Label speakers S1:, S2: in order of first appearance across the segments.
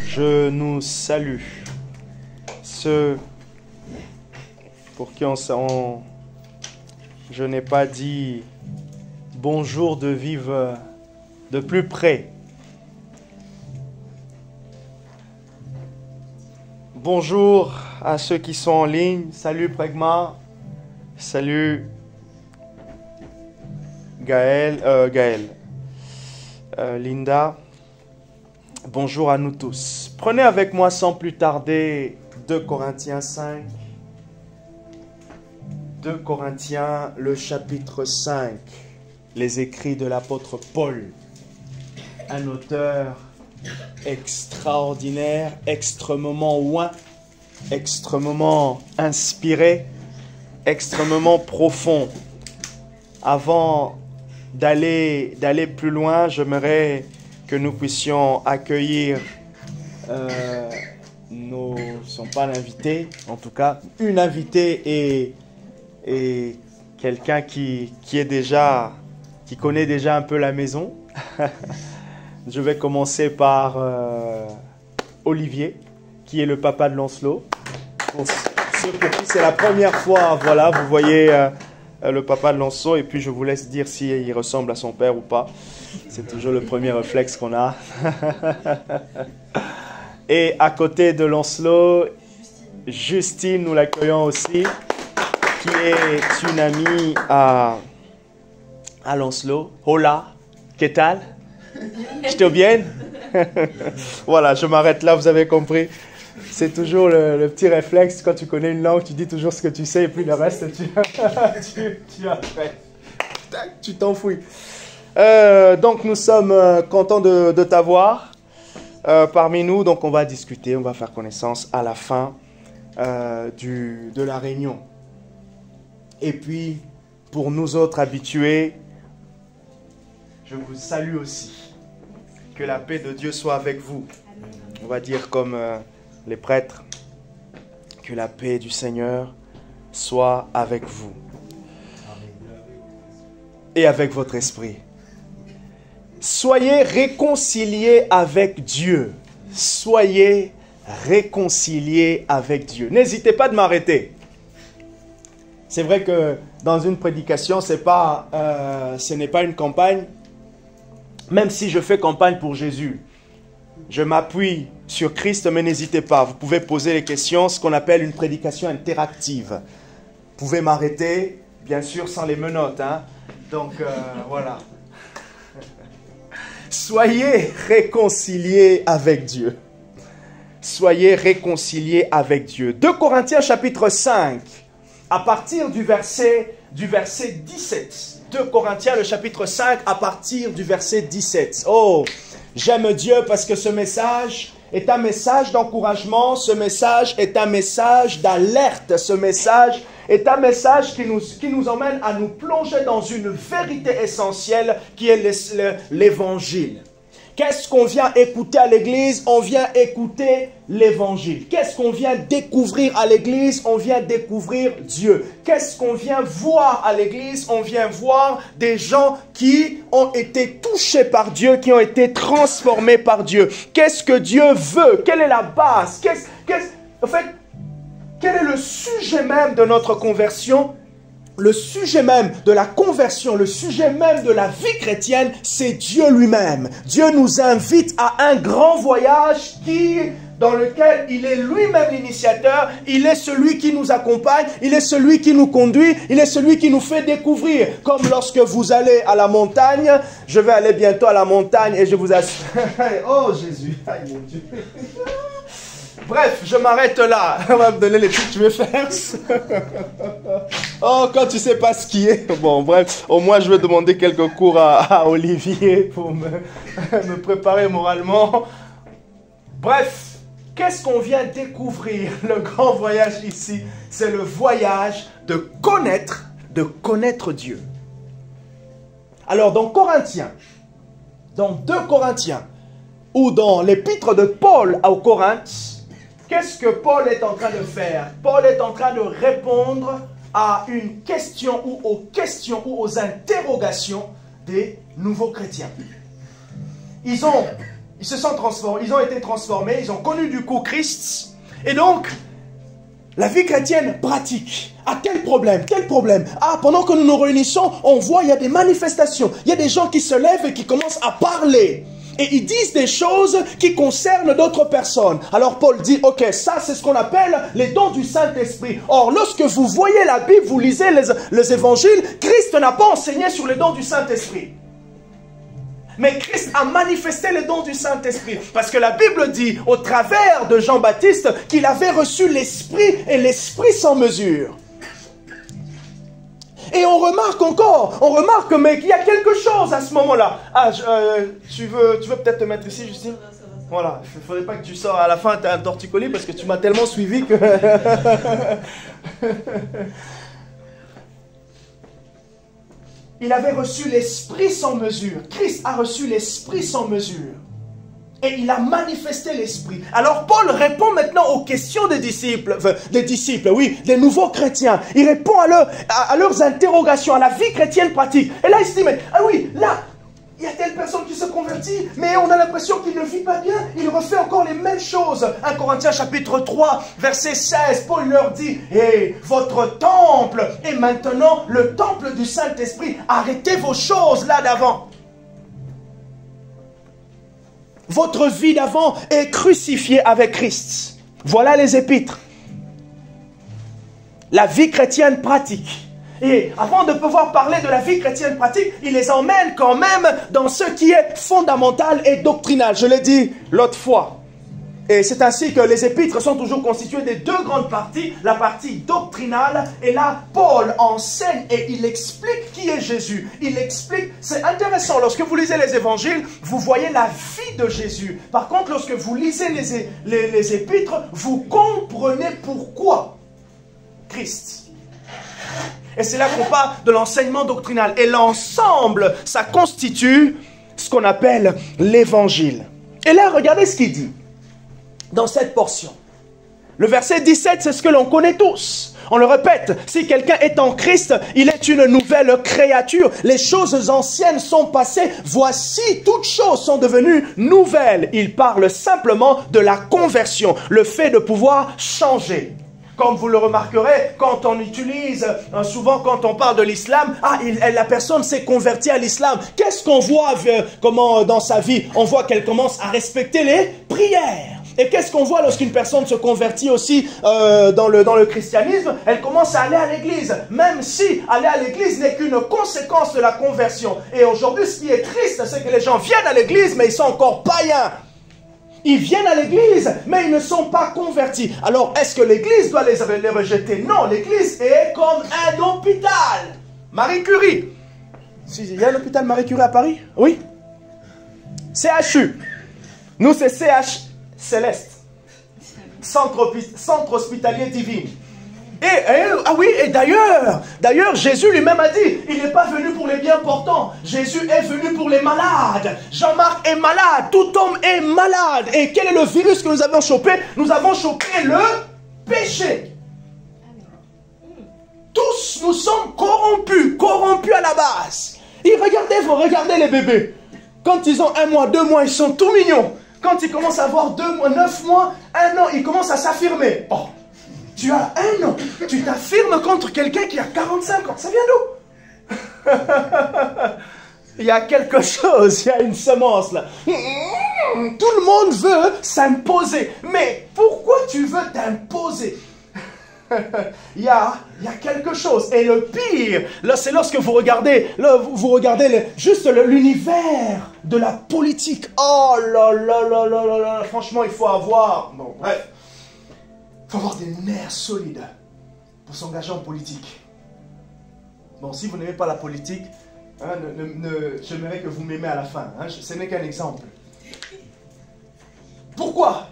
S1: Je nous salue. Ceux pour qui je n'ai pas dit bonjour de vivre de plus près. Bonjour à ceux qui sont en ligne. Salut Pragma. Salut Gaël. Linda. Bonjour à nous tous. Prenez avec moi sans plus tarder 2 Corinthiens 5. 2 Corinthiens, le chapitre 5. Les écrits de l'apôtre Paul. Un auteur extraordinaire, extrêmement oint, extrêmement inspiré, extrêmement profond. Avant d'aller plus loin, j'aimerais que nous puissions accueillir ne sont pas l'invité, en tout cas une invitée et quelqu'un qui connaît déjà un peu la maison. Je vais commencer par Olivier, qui est le papa de Lancelot. Pour ceux pour qui c'est la première fois, voilà, vous voyez le papa de Lancelot, et puis je vous laisse dire s'il ressemble à son père ou pas. C'est toujours le premier réflexe qu'on a. Et à côté de Lancelot, Justine, nous l'accueillons aussi, qui est une amie à Lancelot. Hola, ¿qué tal? J'étais bien? Voilà, je m'arrête là, vous avez compris. C'est toujours le petit réflexe, quand tu connais une langue, tu dis toujours ce que tu sais, et puis le reste, tu après. Tu t'enfouis. Donc nous sommes contents de t'avoir parmi nous. Donc on va discuter, on va faire connaissance à la fin de la réunion. Et puis pour nous autres habitués, je vous salue aussi. Que la paix de Dieu soit avec vous. On va dire comme les prêtres, que la paix du Seigneur soit avec vous. Et avec votre esprit. Soyez réconciliés avec Dieu. Soyez réconciliés avec Dieu. N'hésitez pas de m'arrêter. C'est vrai que dans une prédication, ce n'est pas une campagne. Même si je fais campagne pour Jésus, je m'appuie sur Christ, mais n'hésitez pas. Vous pouvez poser les questions, ce qu'on appelle une prédication interactive. Vous pouvez m'arrêter, bien sûr, sans les menottes. Hein. Donc, voilà. Soyez réconciliés avec Dieu. Soyez réconciliés avec Dieu. 2 Corinthiens chapitre 5, à partir du verset 17. 2 Corinthiens, le chapitre 5, à partir du verset 17. Oh, j'aime Dieu parce que ce message est un message d'encouragement, ce message est un message d'alerte, ce message est un message qui nous emmène à nous plonger dans une vérité essentielle qui est l'évangile. Qu'est-ce qu'on vient écouter à l'église? On vient écouter l'évangile. Qu'est-ce qu'on vient découvrir à l'église? On vient découvrir Dieu. Qu'est-ce qu'on vient voir à l'église? On vient voir des gens qui ont été touchés par Dieu, qui ont été transformés par Dieu. Qu'est-ce que Dieu veut? Quelle est la base? En fait, quel est le sujet même de notre conversion? Le sujet même de la conversion, le sujet même de la vie chrétienne, c'est Dieu lui-même. Dieu nous invite à un grand voyage dans lequel il est lui-même l'initiateur, il est celui qui nous accompagne, il est celui qui nous conduit, il est celui qui nous fait découvrir. Comme lorsque vous allez à la montagne, je vais aller bientôt à la montagne et je vous assure... Oh Jésus, aïe mon Dieu. Bref, je m'arrête là. On va me donner les trucs que tu veux faire. Oh, quand tu sais pas skier. Bon, bref, au moins je vais demander quelques cours à Olivier pour me préparer moralement. Bref, qu'est-ce qu'on vient découvrir? Le grand voyage ici, c'est le voyage de connaître Dieu. Alors, dans 2 Corinthiens, ou dans l'épître de Paul aux Corinthes, qu'est-ce que Paul est en train de faire? Paul est en train de répondre à une question ou aux questions ou aux interrogations des nouveaux chrétiens. Ils ils se sont transformés, ils ont été transformés, ils ont connu du coup Christ. Et donc, la vie chrétienne pratique. Ah, tel problème, tel problème. Ah, pendant que nous nous réunissons, on voit, il y a des manifestations. Il y a des gens qui se lèvent et qui commencent à parler. Et ils disent des choses qui concernent d'autres personnes. Alors Paul dit, ok, ça c'est ce qu'on appelle les dons du Saint-Esprit. Or, lorsque vous voyez la Bible, vous lisez les évangiles, Christ n'a pas enseigné sur les dons du Saint-Esprit. Mais Christ a manifesté les dons du Saint-Esprit. Parce que la Bible dit, au travers de Jean-Baptiste, qu'il avait reçu l'Esprit et l'Esprit sans mesure. Et on remarque encore, mais qu'il y a quelque chose à ce moment-là. Ah, tu veux peut-être te mettre ici, Justine? Voilà, il ne faudrait pas que tu sors à la fin, tu as un torticolis parce que tu m'as tellement suivi que... Il avait reçu l'Esprit sans mesure. Christ a reçu l'Esprit sans mesure. Et il a manifesté l'Esprit. Alors Paul répond maintenant aux questions des disciples, des nouveaux chrétiens. Il répond à leurs interrogations, à la vie chrétienne pratique. Et là il se dit, mais ah oui, là, il y a telle personne qui se convertit, mais on a l'impression qu'il ne vit pas bien, il refait encore les mêmes choses. 1 Corinthiens chapitre 3, verset 16, Paul leur dit, hey, votre temple est maintenant le temple du Saint-Esprit. Arrêtez vos choses là d'avant. Votre vie d'avant est crucifiée avec Christ. Voilà les épîtres. La vie chrétienne pratique. Et avant de pouvoir parler de la vie chrétienne pratique, il les emmène quand même dans ce qui est fondamental et doctrinal. Je l'ai dit l'autre fois. Et c'est ainsi que les épîtres sont toujours constituées de deux grandes parties. La partie doctrinale, et là, Paul enseigne et il explique qui est Jésus. Il explique, c'est intéressant, lorsque vous lisez les évangiles, vous voyez la vie de Jésus. Par contre, lorsque vous lisez les épîtres, vous comprenez pourquoi Christ. Et c'est là qu'on parle de l'enseignement doctrinal. Et l'ensemble, ça constitue ce qu'on appelle l'évangile. Et là, regardez ce qu'il dit dans cette portion. Le verset 17, c'est ce que l'on connaît tous. On le répète, si quelqu'un est en Christ, il est une nouvelle créature. Les choses anciennes sont passées. Voici, toutes choses sont devenues nouvelles. Il parle simplement de la conversion, le fait de pouvoir changer. Comme vous le remarquerez, quand on utilise, souvent quand on parle de l'islam, la personne s'est convertie à l'islam. Qu'est-ce qu'on voit dans sa vie? On voit qu'elle commence à respecter les prières. Et qu'est-ce qu'on voit lorsqu'une personne se convertit aussi dans le christianisme? Elle commence à aller à l'église, même si aller à l'église n'est qu'une conséquence de la conversion. Et aujourd'hui, ce qui est triste, c'est que les gens viennent à l'église, mais ils sont encore païens. Ils viennent à l'église, mais ils ne sont pas convertis. Alors, est-ce que l'église doit les rejeter? Non, l'église est comme un hôpital. Marie Curie. Il y a un hôpital Marie Curie à Paris? Oui. CHU. Nous, c'est CH Céleste. Centre hospitalier divin. Et d'ailleurs, Jésus lui-même a dit, il n'est pas venu pour les bien portants. Jésus est venu pour les malades. Jean-Marc est malade, tout homme est malade. Et quel est le virus que nous avons chopé? Nous avons chopé le péché. Tous nous sommes corrompus à la base. Et regardez les bébés. Quand ils ont 1 mois, 2 mois, ils sont tout mignons. Quand ils commencent à avoir 2 mois, 9 mois, 1 an, ils commencent à s'affirmer. Oh, tu as 1 an, tu t'affirmes contre quelqu'un qui a 45 ans. Ça vient d'où? Il y a quelque chose, il y a une semence là. Tout le monde veut s'imposer. Mais pourquoi tu veux t'imposer? Il y a quelque chose. Et le pire, là, c'est lorsque vous regardez, juste l'univers de la politique. Oh là là là là là là. Franchement, il faut avoir... Bon, bref. Il faut avoir des nerfs solides pour s'engager en politique. Bon, si vous n'aimez pas la politique, hein, j'aimerais que vous m'aimez à la fin. Hein, ce n'est qu'un exemple. Pourquoi?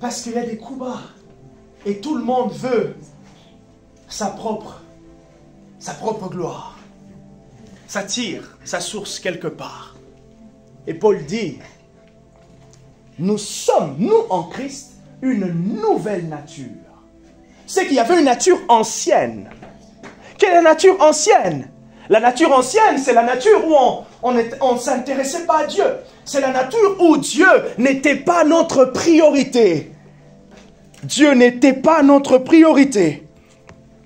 S1: Parce qu'il y a des coups bas. Et tout le monde veut sa propre gloire. Ça tire sa source quelque part. Et Paul dit, nous sommes, nous en Christ, une nouvelle nature. C'est qu'il y avait une nature ancienne. Quelle est la nature ancienne? La nature ancienne, c'est la nature où on ne s'intéressait pas à Dieu. C'est la nature où Dieu n'était pas notre priorité. Dieu n'était pas notre priorité.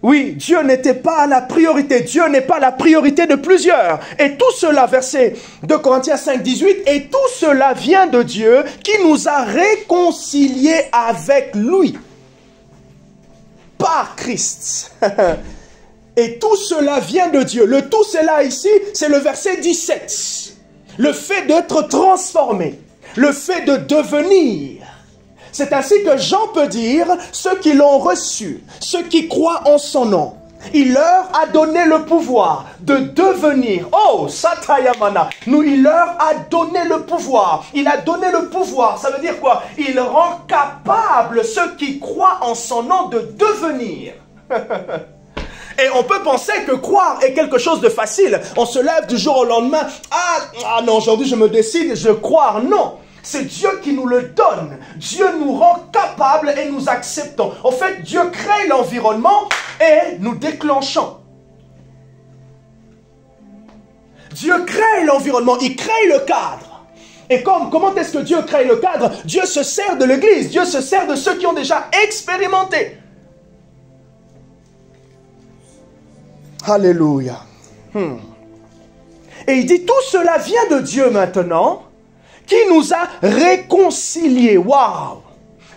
S1: Oui, Dieu n'était pas la priorité. Dieu n'est pas la priorité de plusieurs. Et tout cela, verset 2 Corinthiens 5, 18, et tout cela vient de Dieu qui nous a réconciliés avec lui. Par Christ. Et tout cela vient de Dieu. Le tout cela ici, c'est le verset 17. Le fait d'être transformé. Le fait de devenir. C'est ainsi que Jean peut dire, ceux qui l'ont reçu, ceux qui croient en son nom, il leur a donné le pouvoir de devenir, oh, Satayamana, il leur a donné le pouvoir, il a donné le pouvoir, ça veut dire quoi? Il rend capable ceux qui croient en son nom de devenir. Et on peut penser que croire est quelque chose de facile, on se lève du jour au lendemain, ah non, aujourd'hui je me décide, je crois, non. C'est Dieu qui nous le donne. Dieu nous rend capables et nous acceptons. En fait, Dieu crée l'environnement et nous déclenchons. Dieu crée l'environnement, il crée le cadre. Et comment est-ce que Dieu crée le cadre? Dieu se sert de l'Église, Dieu se sert de ceux qui ont déjà expérimenté. Alléluia. Et il dit, tout cela vient de Dieu maintenant, qui nous a réconciliés. Waouh!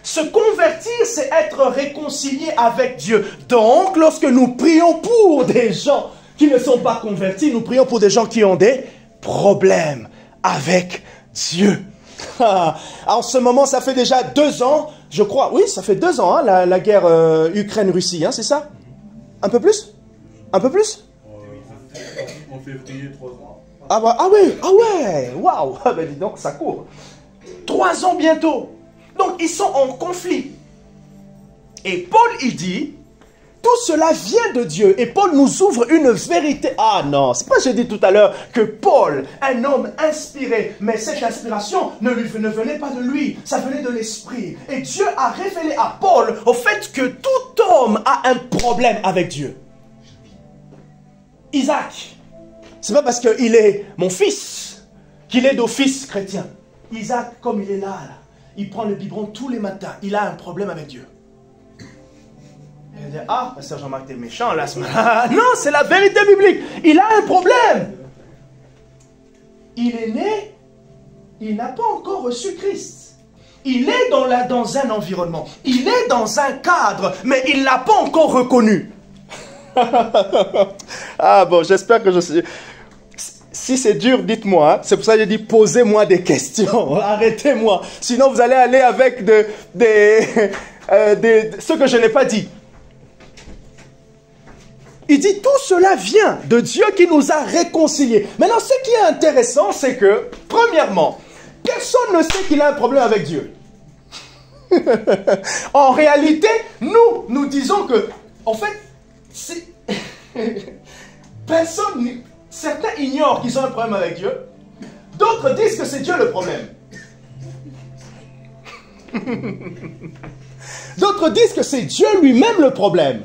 S1: Se convertir, c'est être réconcilié avec Dieu. Donc, lorsque nous prions pour des gens qui ne sont pas convertis, nous prions pour des gens qui ont des problèmes avec Dieu. En ce moment, ça fait déjà 2 ans, je crois. Oui, ça fait 2 ans, hein, la guerre Ukraine-Russie, hein, c'est ça? Un peu plus? Un peu plus?
S2: En février, 3 ans.
S1: Ah ouais, waouh, ben dis donc, ça court. 3 ans bientôt. Donc, ils sont en conflit. Et Paul, il dit, tout cela vient de Dieu. Et Paul nous ouvre une vérité. Ah non, c'est pas j'ai dit tout à l'heure que Paul, un homme inspiré, mais cette inspiration ne venait pas de lui, ça venait de l'Esprit. Et Dieu a révélé à Paul au fait que tout homme a un problème avec Dieu. Isaac, c'est pas parce qu'il est mon fils qu'il est d'office chrétien. Isaac, comme il est là, il prend le biberon tous les matins. Il a un problème avec Dieu. Il dit, ah, pasteur Jean-Marc, t'es méchant là ce matin. Non, c'est la vérité biblique. Il a un problème. Il est né, il n'a pas encore reçu Christ. Il est dans un environnement. Il est dans un cadre, mais il ne l'a pas encore reconnu. Ah bon, j'espère que je suis... Si c'est dur, dites-moi. C'est pour ça que j'ai dit, posez-moi des questions. Arrêtez-moi. Sinon, vous allez aller avec ce que je n'ai pas dit. Il dit, tout cela vient de Dieu qui nous a réconciliés. Maintenant, ce qui est intéressant, c'est que, premièrement, personne ne sait qu'il a un problème avec Dieu. En réalité, nous disons que, en fait, personne... Certains ignorent qu'ils ont un problème avec Dieu. D'autres disent que c'est Dieu le problème. D'autres disent que c'est Dieu lui-même le problème.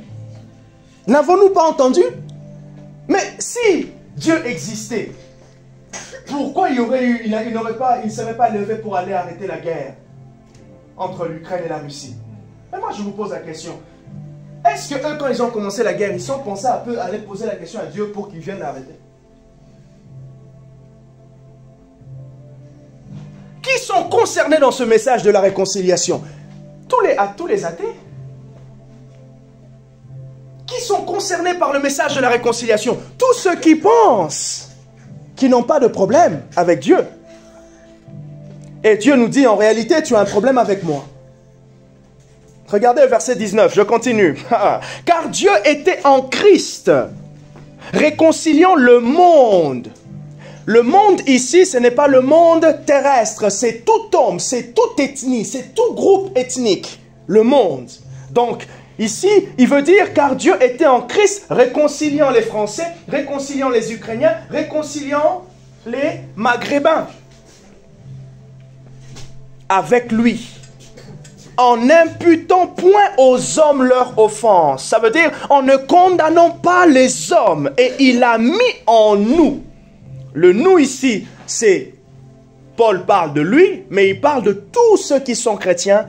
S1: N'avons-nous pas entendu? Mais si Dieu existait, pourquoi il ne serait pas levé pour aller arrêter la guerre entre l'Ukraine et la Russie? Mais moi je vous pose la question. Est-ce que eux, quand ils ont commencé la guerre, ils ont pensé un peu à aller poser la question à Dieu pour qu'il vienne l'arrêter? Qui sont concernés dans ce message de la réconciliation? Tous les athées. Qui sont concernés par le message de la réconciliation? Tous ceux qui pensent qu'ils n'ont pas de problème avec Dieu. Et Dieu nous dit, en réalité, tu as un problème avec moi. Regardez le verset 19, je continue. Car Dieu était en Christ, réconciliant le monde. Le monde ici, ce n'est pas le monde terrestre, c'est tout homme, c'est toute ethnie, c'est tout groupe ethnique, le monde. Donc, ici, il veut dire, car Dieu était en Christ, réconciliant les Français, réconciliant les Ukrainiens, réconciliant les Maghrébins avec lui. en n'imputant point aux hommes leur offense. Ça veut dire, en ne condamnant pas les hommes. Et il a mis en nous. Le nous ici, c'est, Paul parle de lui, mais il parle de tous ceux qui sont chrétiens.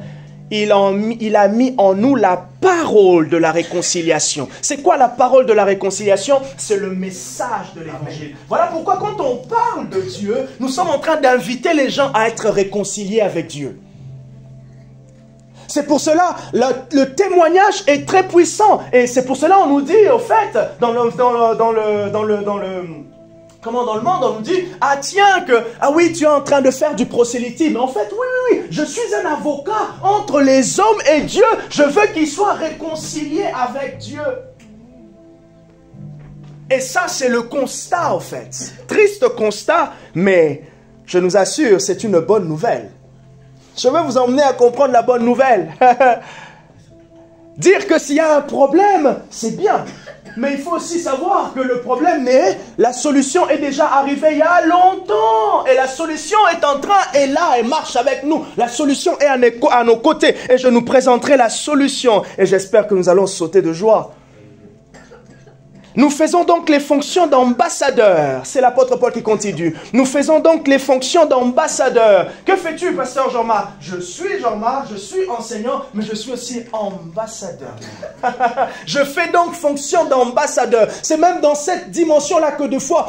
S1: Il a mis en nous la parole de la réconciliation. C'est quoi la parole de la réconciliation? C'est le message de l'évangile. Voilà pourquoi quand on parle de Dieu, nous sommes en train d'inviter les gens à être réconciliés avec Dieu. C'est pour cela, le témoignage est très puissant. Et c'est pour cela on nous dit, au fait, dans le monde, on nous dit, ah tiens, ah oui, tu es en train de faire du prosélytisme. En fait, oui, je suis un avocat entre les hommes et Dieu. Je veux qu'ils soient réconciliés avec Dieu. Et ça, c'est le constat, en fait. Triste constat, mais je nous assure, c'est une bonne nouvelle. Je veux vous emmener à comprendre la bonne nouvelle. Dire que s'il y a un problème, c'est bien. Mais il faut aussi savoir que le problème la solution est déjà arrivée il y a longtemps. Et la solution est en train, et là, elle marche avec nous. La solution est à nos côtés. Et je nous présenterai la solution. Et j'espère que nous allons sauter de joie. Nous faisons donc les fonctions d'ambassadeurs. C'est l'apôtre Paul qui continue. Nous faisons donc les fonctions d'ambassadeurs. Que fais-tu, pasteur Jean-Marc? Je suis Jean-Marc, je suis enseignant, mais je suis aussi ambassadeur. Je fais donc fonction d'ambassadeur. C'est même dans cette dimension-là que des fois,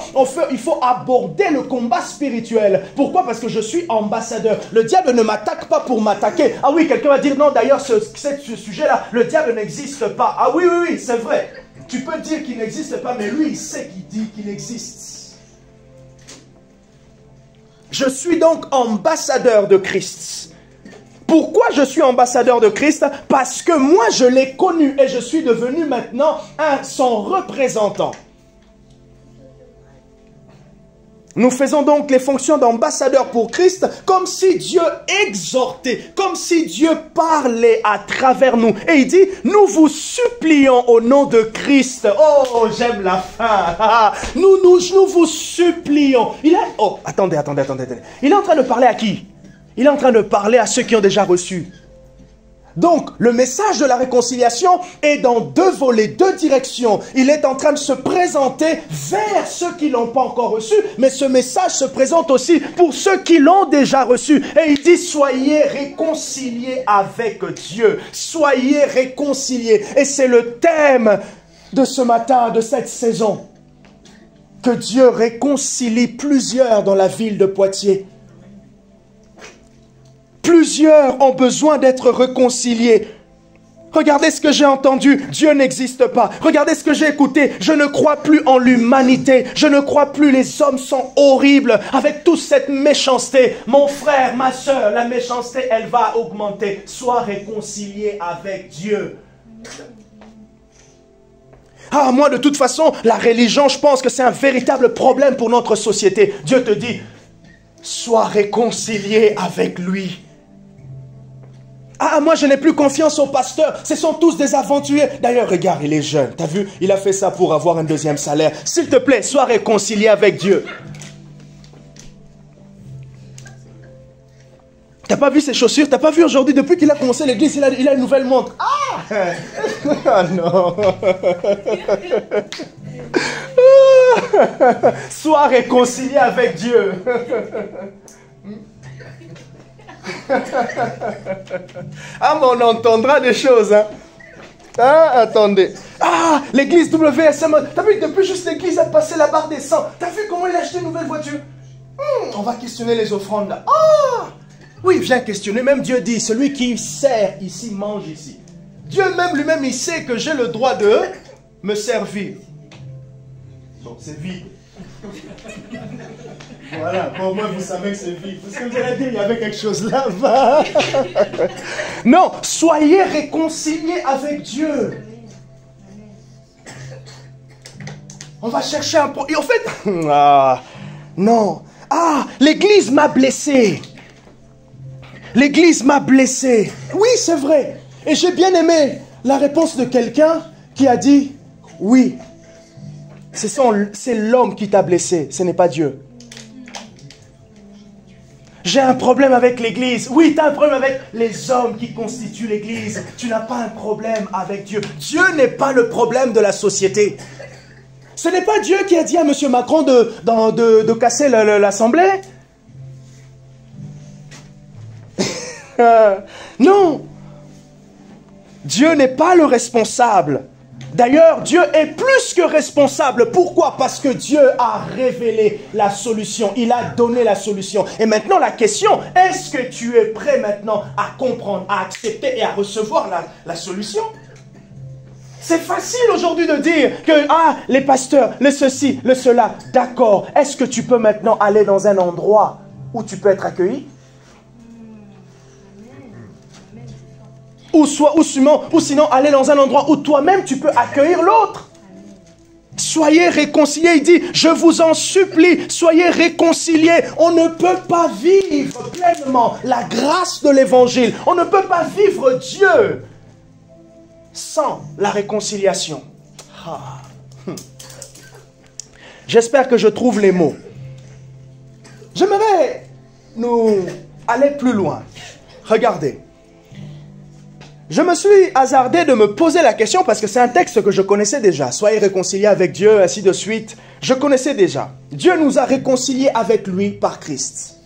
S1: il faut aborder le combat spirituel. Pourquoi? Parce que je suis ambassadeur. Le diable ne m'attaque pas pour m'attaquer. Ah oui, quelqu'un va dire non, d'ailleurs, ce sujet-là, le diable n'existe pas. Ah oui, c'est vrai. Tu peux dire qu'il n'existe pas, mais lui, il sait qu'il dit qu'il existe. Je suis donc ambassadeur de Christ. Pourquoi je suis ambassadeur de Christ? Parce que moi, je l'ai connu et je suis devenu maintenant son représentant. Nous faisons donc les fonctions d'ambassadeurs pour Christ comme si Dieu exhortait, comme si Dieu parlait à travers nous. Et il dit, nous vous supplions au nom de Christ. Oh, j'aime la fin. Nous vous supplions. Attendez. Il est en train de parler à qui? Il est en train de parler à ceux qui ont déjà reçu. Donc, le message de la réconciliation est dans deux volets, deux directions. Il est en train de se présenter vers ceux qui ne l'ont pas encore reçu, mais ce message se présente aussi pour ceux qui l'ont déjà reçu. Et il dit, soyez réconciliés avec Dieu. Soyez réconciliés. Et c'est le thème de ce matin, de cette saison. Que Dieu réconcilie plusieurs dans la ville de Poitiers. Plusieurs ont besoin d'être réconciliés. Regardez ce que j'ai entendu. Dieu n'existe pas. Regardez ce que j'ai écouté. Je ne crois plus en l'humanité. Je ne crois plus. Les hommes sont horribles avec toute cette méchanceté. Mon frère, ma soeur, la méchanceté, elle va augmenter. Sois réconcilié avec Dieu. Ah, moi, de toute façon, la religion, je pense que c'est un véritable problème pour notre société. Dieu te dit, sois réconcilié avec lui. Ah, moi je n'ai plus confiance au pasteur. Ce sont tous des aventuriers. D'ailleurs, regarde, il est jeune. T'as vu? Il a fait ça pour avoir un deuxième salaire. S'il te plaît, sois réconcilié avec Dieu. T'as pas vu ses chaussures? T'as pas vu aujourd'hui, depuis qu'il a commencé l'église, il a une nouvelle montre. Ah, ah non. Sois réconcilié avec Dieu. Ah, mais on entendra des choses, hein. Ah, attendez. Ah, l'église WSM. T'as vu, depuis juste l'église a passé la barre des 100. T'as vu comment il a acheté une nouvelle voiture? On va questionner les offrandes là. Ah, oui, viens questionner. Même Dieu dit, celui qui sert ici, mange ici. Dieu même lui-même, il sait que j'ai le droit de me servir. Donc c'est vide. Voilà, pour moi vous savez que c'est vide. Parce que vous allez dire, il y avait quelque chose là-bas. Non, soyez réconciliés avec Dieu. On va chercher un... Et en fait... Ah, non. Ah, l'église m'a blessé. L'église m'a blessé. Oui, c'est vrai. Et j'ai bien aimé la réponse de quelqu'un qui a dit, oui, c'est l'homme qui t'a blessé, ce n'est pas Dieu. j'ai un problème avec l'église. Oui, tu as un problème avec les hommes qui constituent l'église. Tu n'as pas un problème avec Dieu. Dieu n'est pas le problème de la société. Ce n'est pas Dieu qui a dit à M. Macron de casser l'Assemblée. Non. Dieu n'est pas le responsable. D'ailleurs, Dieu est plus que responsable. Pourquoi? Parce que Dieu a révélé la solution. Il a donné la solution. Et maintenant, la question, est-ce que tu es prêt maintenant à comprendre, à accepter et à recevoir la solution? C'est facile aujourd'hui de dire que, les pasteurs, le ceci, le cela, d'accord. Est-ce que tu peux maintenant aller dans un endroit où tu peux être accueilli? Ou sinon aller dans un endroit où toi-même tu peux accueillir l'autre. Soyez réconciliés, il dit, je vous en supplie, soyez réconciliés. On ne peut pas vivre pleinement la grâce de l'évangile. On ne peut pas vivre Dieu sans la réconciliation. J'espère que je trouve les mots. J'aimerais nous aller plus loin. Regardez. Je me suis hasardé de me poser la question parce que c'est un texte que je connaissais déjà. Soyez réconciliés avec Dieu, ainsi de suite. Je connaissais déjà. Dieu nous a réconciliés avec lui par Christ.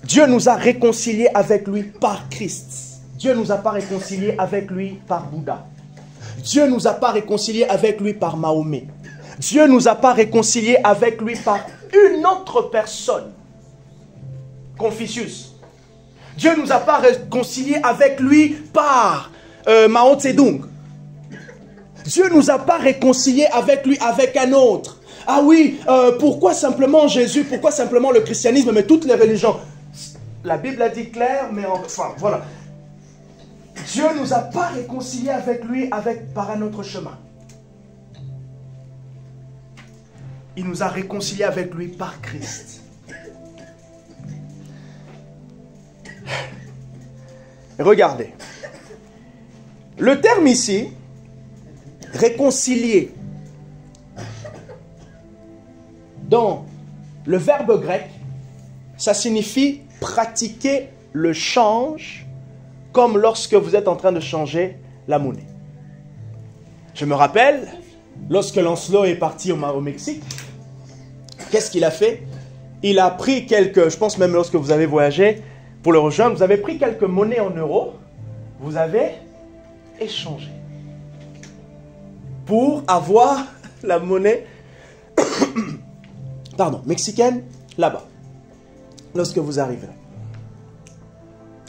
S1: Dieu nous a réconciliés avec lui par Christ. Dieu ne nous a pas réconciliés avec lui par Bouddha. Dieu ne nous a pas réconciliés avec lui par Mahomet. Dieu ne nous a pas réconciliés avec lui par une autre personne. Confucius. Dieu ne nous a pas réconciliés avec lui par Mao Tse-Tung. Dieu ne nous a pas réconciliés avec lui avec un autre. Ah oui, pourquoi simplement Jésus, pourquoi simplement le christianisme, mais toutes les religions? La Bible a dit clair, mais enfin, voilà. Dieu ne nous a pas réconciliés avec lui par un autre chemin. Il nous a réconciliés avec lui par Christ. Regardez, le terme ici, réconcilier, dans le verbe grec, ça signifie pratiquer le change, comme lorsque vous êtes en train de changer la monnaie. Je me rappelle, lorsque Lancelot est parti au Mexique, qu'est-ce qu'il a fait? Il a pris quelques, je pense même lorsque vous avez voyagé, pour le rejoindre, vous avez pris quelques monnaies en euros, vous avez échangé pour avoir la monnaie mexicaine là-bas, lorsque vous arrivez.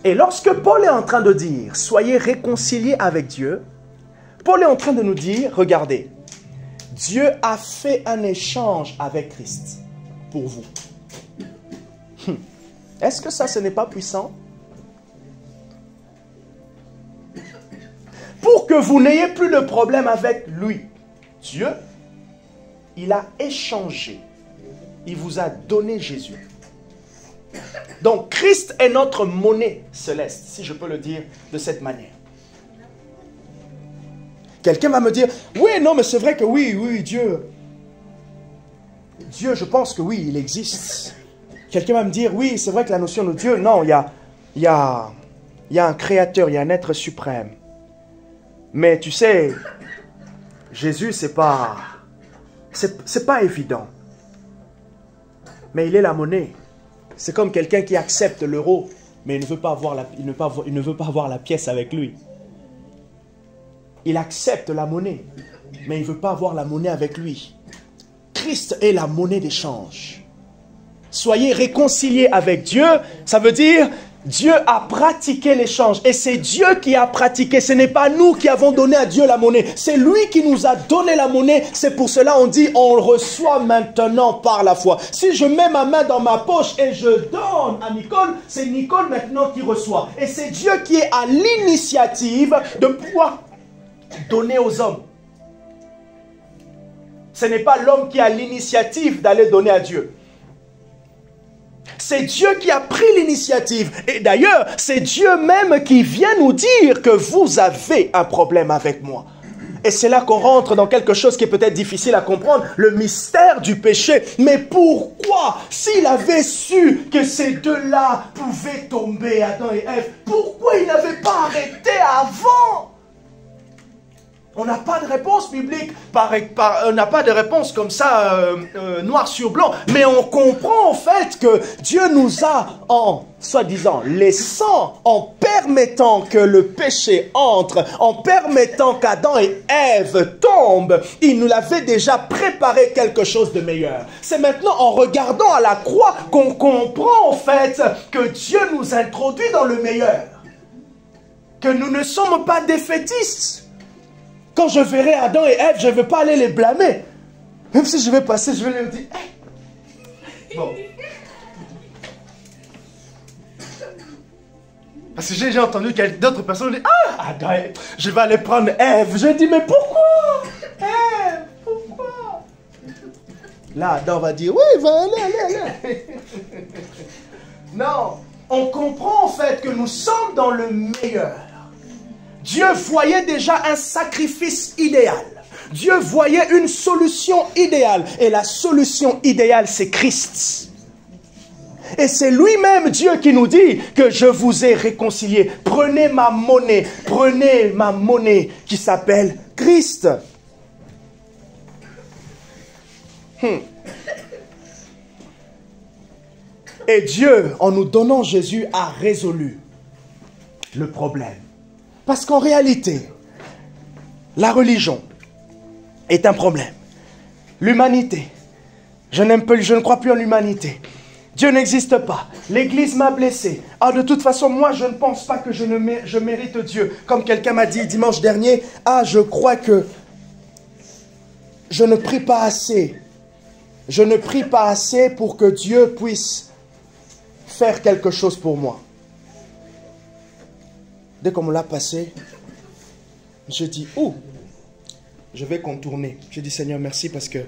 S1: Et lorsque Paul est en train de dire, soyez réconciliés avec Dieu, Paul est en train de nous dire, regardez, Dieu a fait un échange avec Christ pour vous. Est-ce que ça, ce n'est pas puissant? Pour que vous n'ayez plus de problème avec lui, Dieu, il a échangé. Il vous a donné Jésus. Donc, Christ est notre monnaie céleste, si je peux le dire de cette manière. Quelqu'un va me dire, oui, non, mais c'est vrai que oui, Dieu, je pense que oui, il existe. Quelqu'un va me dire, oui, c'est vrai que la notion de Dieu, non, il y a un créateur, il y a un être suprême. Mais tu sais, Jésus, c'est pas évident. Mais il est la monnaie. C'est comme quelqu'un qui accepte l'euro, mais il ne veut pas avoir la pièce avec lui. Il accepte la monnaie, mais il ne veut pas avoir la monnaie avec lui. Christ est la monnaie d'échange. Soyez réconciliés avec Dieu, ça veut dire Dieu a pratiqué l'échange. Et c'est Dieu qui a pratiqué. Ce n'est pas nous qui avons donné à Dieu la monnaie. C'est lui qui nous a donné la monnaie. C'est pour cela on dit on reçoit maintenant par la foi. Si je mets ma main dans ma poche et je donne à Nicole, c'est Nicole maintenant qui reçoit. Et c'est Dieu qui est à l'initiative de pouvoir donner aux hommes. Ce n'est pas l'homme qui a l'initiative d'aller donner à Dieu. C'est Dieu qui a pris l'initiative. Et d'ailleurs, c'est Dieu même qui vient nous dire que vous avez un problème avec moi. Et c'est là qu'on rentre dans quelque chose qui est peut-être difficile à comprendre, le mystère du péché. Mais pourquoi, s'il avait su que ces deux-là pouvaient tomber, Adam et Ève, pourquoi il n'avait pas arrêté avant? On n'a pas de réponse biblique, on n'a pas de réponse comme ça, noir sur blanc, mais on comprend en fait que Dieu nous a, en soi-disant laissant, en permettant que le péché entre, en permettant qu'Adam et Ève tombent, il nous l'avait déjà préparé quelque chose de meilleur. C'est maintenant en regardant à la croix qu'on comprend en fait que Dieu nous introduit dans le meilleur, que nous ne sommes pas défaitistes. Quand je verrai Adam et Ève, je ne vais pas aller les blâmer. Même si je vais passer, je vais leur dire, hey. Bon. Parce que j'ai déjà entendu d'autres personnes dire, ah, Adam, je vais aller prendre Ève. Je dis, mais pourquoi? Ève, pourquoi? Là, Adam va dire, oui, va aller. Non, on comprend en fait que nous sommes dans le meilleur. Dieu voyait déjà un sacrifice idéal. Dieu voyait une solution idéale. Et la solution idéale, c'est Christ. Et c'est lui-même, Dieu, qui nous dit que je vous ai réconcilié. Prenez ma monnaie qui s'appelle Christ. Et Dieu, en nous donnant Jésus, a résolu le problème. Parce qu'en réalité, la religion est un problème. L'humanité, je ne crois plus en l'humanité. Dieu n'existe pas. L'Église m'a blessé. Ah, de toute façon, moi, je ne pense pas que je mérite Dieu. Comme quelqu'un m'a dit dimanche dernier, ah, je crois que je ne prie pas assez. Je ne prie pas assez pour que Dieu puisse faire quelque chose pour moi. Dès qu'on me l'a passé, j'ai dit, oh, je vais contourner. J'ai dit, Seigneur, merci parce que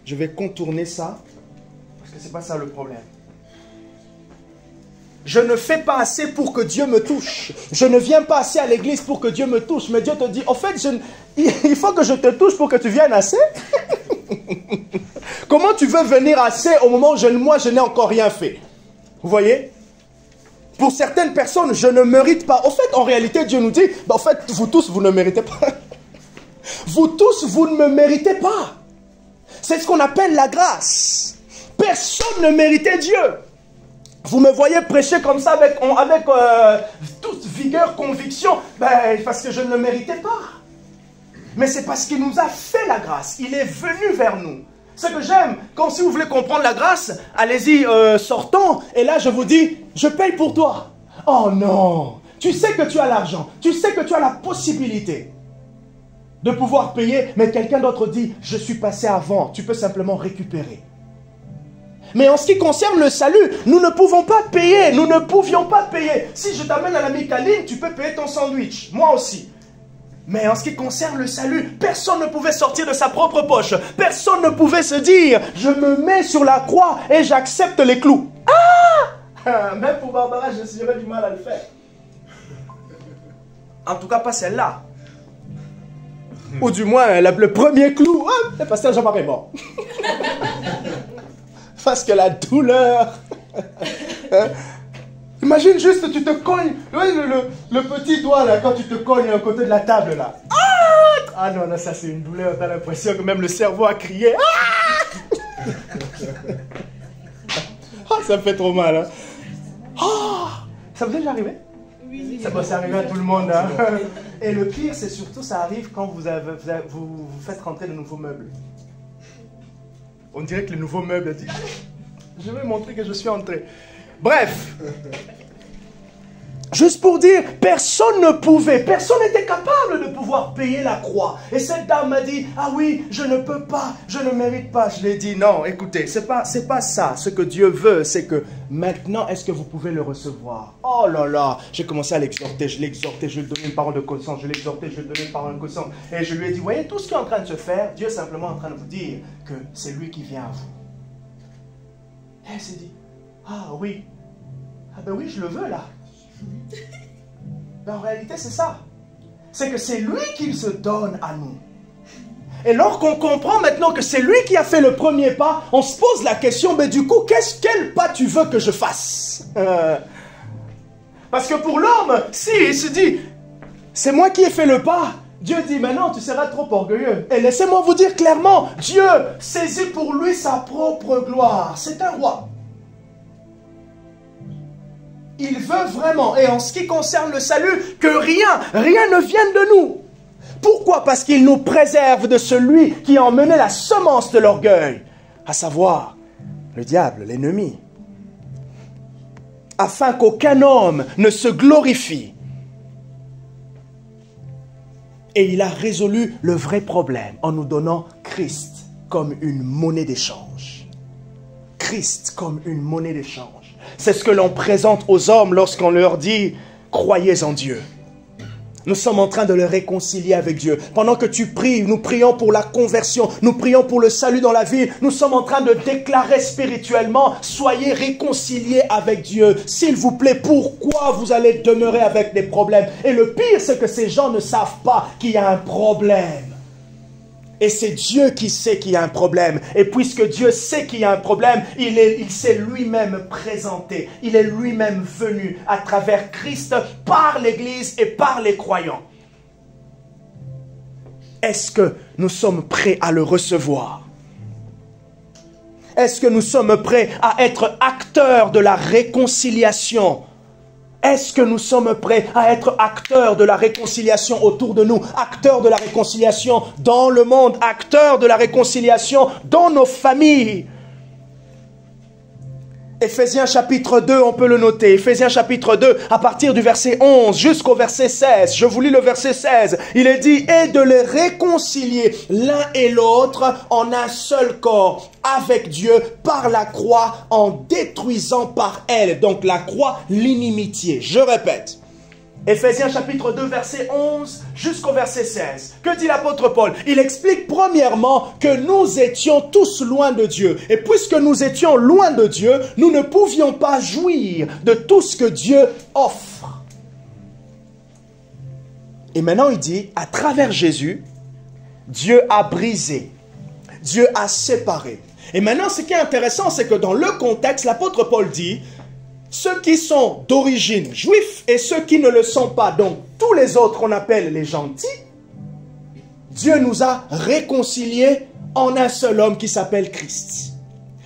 S1: je vais contourner ça, parce que ce n'est pas ça le problème. Je ne fais pas assez pour que Dieu me touche. Je ne viens pas assez à l'église pour que Dieu me touche. Mais Dieu te dit, en fait, il faut que je te touche pour que tu viennes assez. Comment tu veux venir assez au moment où moi, je n'ai encore rien fait? Vous voyez? Pour certaines personnes, je ne mérite pas. En fait, en réalité, Dieu nous dit, en fait, vous tous, vous ne méritez pas. Vous tous, vous ne me méritez pas. C'est ce qu'on appelle la grâce. Personne ne méritait Dieu. Vous me voyez prêcher comme ça avec toute vigueur, conviction, parce que je ne le méritais pas. Mais c'est parce qu'il nous a fait la grâce. Il est venu vers nous. Ce que j'aime, comme si vous voulez comprendre la grâce, allez-y, sortons, et là je vous dis, je paye pour toi. Oh non, tu sais que tu as l'argent, tu sais que tu as la possibilité de pouvoir payer, mais quelqu'un d'autre dit, je suis passé avant, tu peux simplement récupérer. Mais en ce qui concerne le salut, nous ne pouvons pas payer, nous ne pouvions pas payer. Si je t'amène à l'ami Kaline, tu peux payer ton sandwich, moi aussi. Mais en ce qui concerne le salut, personne ne pouvait sortir de sa propre poche. Personne ne pouvait se dire, je me mets sur la croix et j'accepte les clous. Ah! Même pour Barbara, j'aurais du mal à le faire. En tout cas, pas celle-là. Ou du moins, le premier clou, le pasteur Jean-Marie est mort. Parce que la douleur... Imagine juste, tu te cognes, le petit doigt là, quand tu te cognes à côté de la table là. Ah non, ça c'est une douleur, t'as l'impression que même le cerveau a crié. Ça me fait trop mal. Hein. Ça vous est déjà arrivé? Oui. Ça peut arriver à tout le monde. Hein. Et le pire, c'est surtout, ça arrive quand vous faites rentrer de nouveaux meubles. On dirait que le nouveau meuble dit, je vais montrer que je suis entré. Bref, juste pour dire, personne ne pouvait, personne n'était capable de pouvoir payer la croix. Et cette dame m'a dit, ah oui, je ne peux pas, je ne mérite pas. Je lui ai dit, non, écoutez, c'est pas ça. Ce que Dieu veut, c'est que maintenant, est-ce que vous pouvez le recevoir? Oh là là, j'ai commencé à l'exhorter, je l'exhortais, je lui donnais une parole de connaissance, je l'exhortais, je lui donnais une parole de connaissance. Et je lui ai dit, voyez, tout ce qui est en train de se faire, Dieu est simplement en train de vous dire que c'est lui qui vient à vous. Et elle s'est dit, ah oui, ah ben oui, je le veux là. Ben, en réalité, c'est ça. C'est que c'est lui qui se donne à nous. Et lorsqu'on comprend maintenant que c'est lui qui a fait le premier pas, on se pose la question, mais du coup, quel pas tu veux que je fasse? Parce que pour l'homme, si il se dit, c'est moi qui ai fait le pas, Dieu dit, mais non, tu seras trop orgueilleux. Et laissez-moi vous dire clairement, Dieu saisit pour lui sa propre gloire. C'est un roi. Il veut vraiment, et en ce qui concerne le salut, que rien ne vienne de nous. Pourquoi? Parce qu'il nous préserve de celui qui a emmené la semence de l'orgueil, à savoir le diable, l'ennemi. Afin qu'aucun homme ne se glorifie. Et il a résolu le vrai problème en nous donnant Christ comme une monnaie d'échange. Christ comme une monnaie d'échange. C'est ce que l'on présente aux hommes lorsqu'on leur dit « Croyez en Dieu ». Nous sommes en train de le réconcilier avec Dieu. Pendant que tu pries, nous prions pour la conversion, nous prions pour le salut dans la vie. Nous sommes en train de déclarer spirituellement, soyez réconciliés avec Dieu. S'il vous plaît, pourquoi vous allez demeurer avec des problèmes? Et le pire, c'est que ces gens ne savent pas qu'il y a un problème. Et c'est Dieu qui sait qu'il y a un problème. Et puisque Dieu sait qu'il y a un problème, il s'est lui-même présenté. Il est lui-même venu à travers Christ par l'Église et par les croyants. Est-ce que nous sommes prêts à le recevoir? Est-ce que nous sommes prêts à être acteurs de la réconciliation? Est-ce que nous sommes prêts à être acteurs de la réconciliation autour de nous, acteurs de la réconciliation dans le monde, acteurs de la réconciliation dans nos familles? Éphésiens chapitre 2, on peut le noter. Éphésiens chapitre 2, à partir du verset 11 jusqu'au verset 16. Je vous lis le verset 16. Il est dit, et de les réconcilier l'un et l'autre en un seul corps avec Dieu par la croix en détruisant par elle. Donc la croix, l'inimitié. Je répète. Éphésiens chapitre 2, verset 11 jusqu'au verset 16. Que dit l'apôtre Paul? Il explique premièrement que nous étions tous loin de Dieu. Et puisque nous étions loin de Dieu, nous ne pouvions pas jouir de tout ce que Dieu offre. Et maintenant il dit, à travers Jésus, Dieu a brisé, Dieu a séparé. Et maintenant ce qui est intéressant, c'est que dans le contexte, l'apôtre Paul dit, ceux qui sont d'origine juifs et ceux qui ne le sont pas, donc tous les autres qu'on appelle les gentils, Dieu nous a réconciliés en un seul homme qui s'appelle Christ.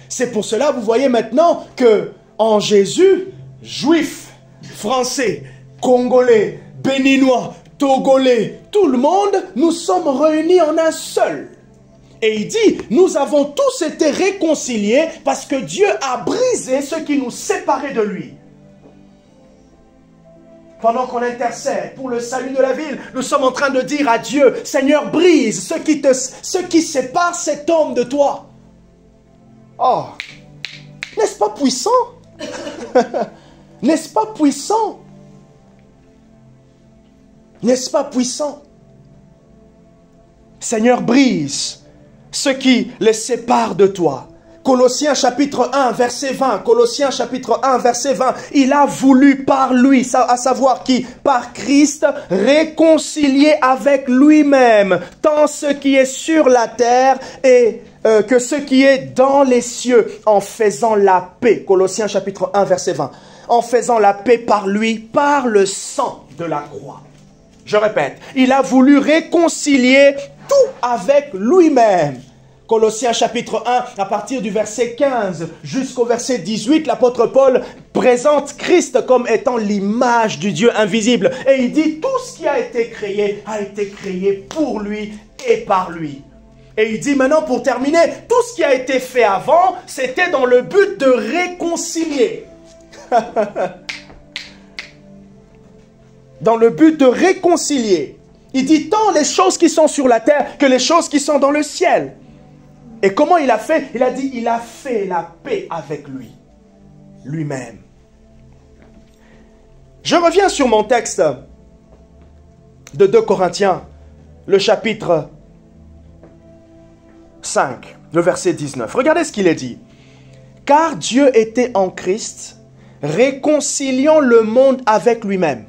S1: C'est pour cela, vous voyez maintenant que en Jésus, juifs, français, congolais, béninois, togolais, tout le monde, nous sommes réunis en un seul. Et il dit, nous avons tous été réconciliés parce que Dieu a brisé ce qui nous séparait de lui. Pendant qu'on intercède pour le salut de la ville, nous sommes en train de dire à Dieu, Seigneur, brise ce qui sépare cet homme de toi. Oh, n'est-ce pas puissant? N'est-ce pas puissant? N'est-ce pas puissant? Seigneur, brise ce qui les sépare de toi. Colossiens chapitre 1, verset 20. Colossiens chapitre 1, verset 20. Il a voulu par lui, à savoir qui? Par Christ, réconcilier avec lui-même tant ce qui est sur la terre et que ce qui est dans les cieux, en faisant la paix. Colossiens chapitre 1, verset 20. En faisant la paix par lui, par le sang de la croix. Je répète, il a voulu réconcilier tout avec lui-même. Colossiens chapitre 1, à partir du verset 15 jusqu'au verset 18, l'apôtre Paul présente Christ comme étant l'image du Dieu invisible. Et il dit, tout ce qui a été créé pour lui et par lui. Et il dit maintenant, pour terminer, tout ce qui a été fait avant, c'était dans le but de réconcilier. Dans le but de réconcilier. Il dit tant les choses qui sont sur la terre que les choses qui sont dans le ciel. Et comment il a fait? Il a dit, il a fait la paix avec lui, lui-même. Je reviens sur mon texte de 2 Corinthiens, le chapitre 5, le verset 19. Regardez ce qu'il est dit. Car Dieu était en Christ, réconciliant le monde avec lui-même.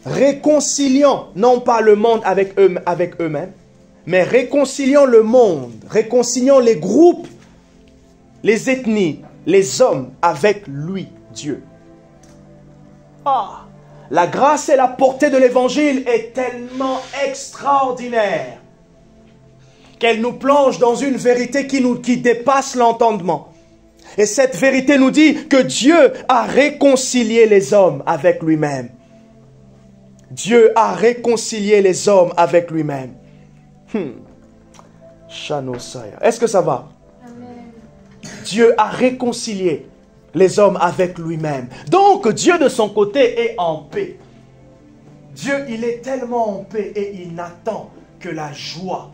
S1: réconciliant, non pas le monde avec eux-mêmes, mais réconciliant le monde, réconciliant les groupes, les ethnies, les hommes avec lui, Dieu. La grâce et la portée de l'évangile est tellement extraordinaire qu'elle nous plonge dans une vérité qui dépasse l'entendement. Et cette vérité nous dit que Dieu a réconcilié les hommes avec lui-même. Dieu a réconcilié les hommes avec lui-même. Est-ce que ça va? Amen. Dieu a réconcilié les hommes avec lui-même. Donc Dieu de son côté est en paix. Dieu, il est tellement en paix et il n'attend que la joie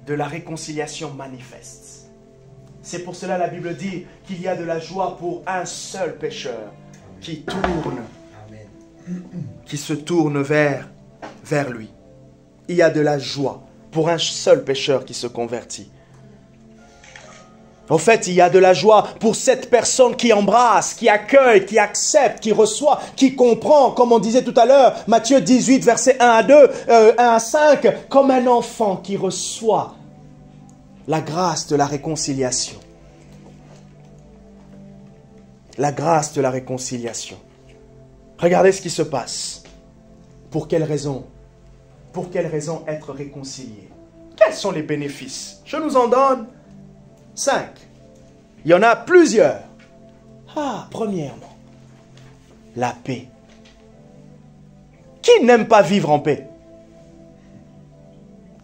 S1: de la réconciliation manifeste. C'est pour cela la Bible dit qu'il y a de la joie pour un seul pécheur qui tourne, qui se tourne vers lui. Il y a de la joie pour un seul pécheur qui se convertit. En fait, il y a de la joie pour cette personne qui embrasse, qui accueille, qui accepte, qui reçoit, qui comprend, comme on disait tout à l'heure, Matthieu 18, versets 1 à 2, 1 à 5, comme un enfant qui reçoit la grâce de la réconciliation. La grâce de la réconciliation. Regardez ce qui se passe. Pour quelle raison? Pour quelle raison être réconcilié? Quels sont les bénéfices? Je nous en donne 5. Il y en a plusieurs. Premièrement, la paix. Qui n'aime pas vivre en paix?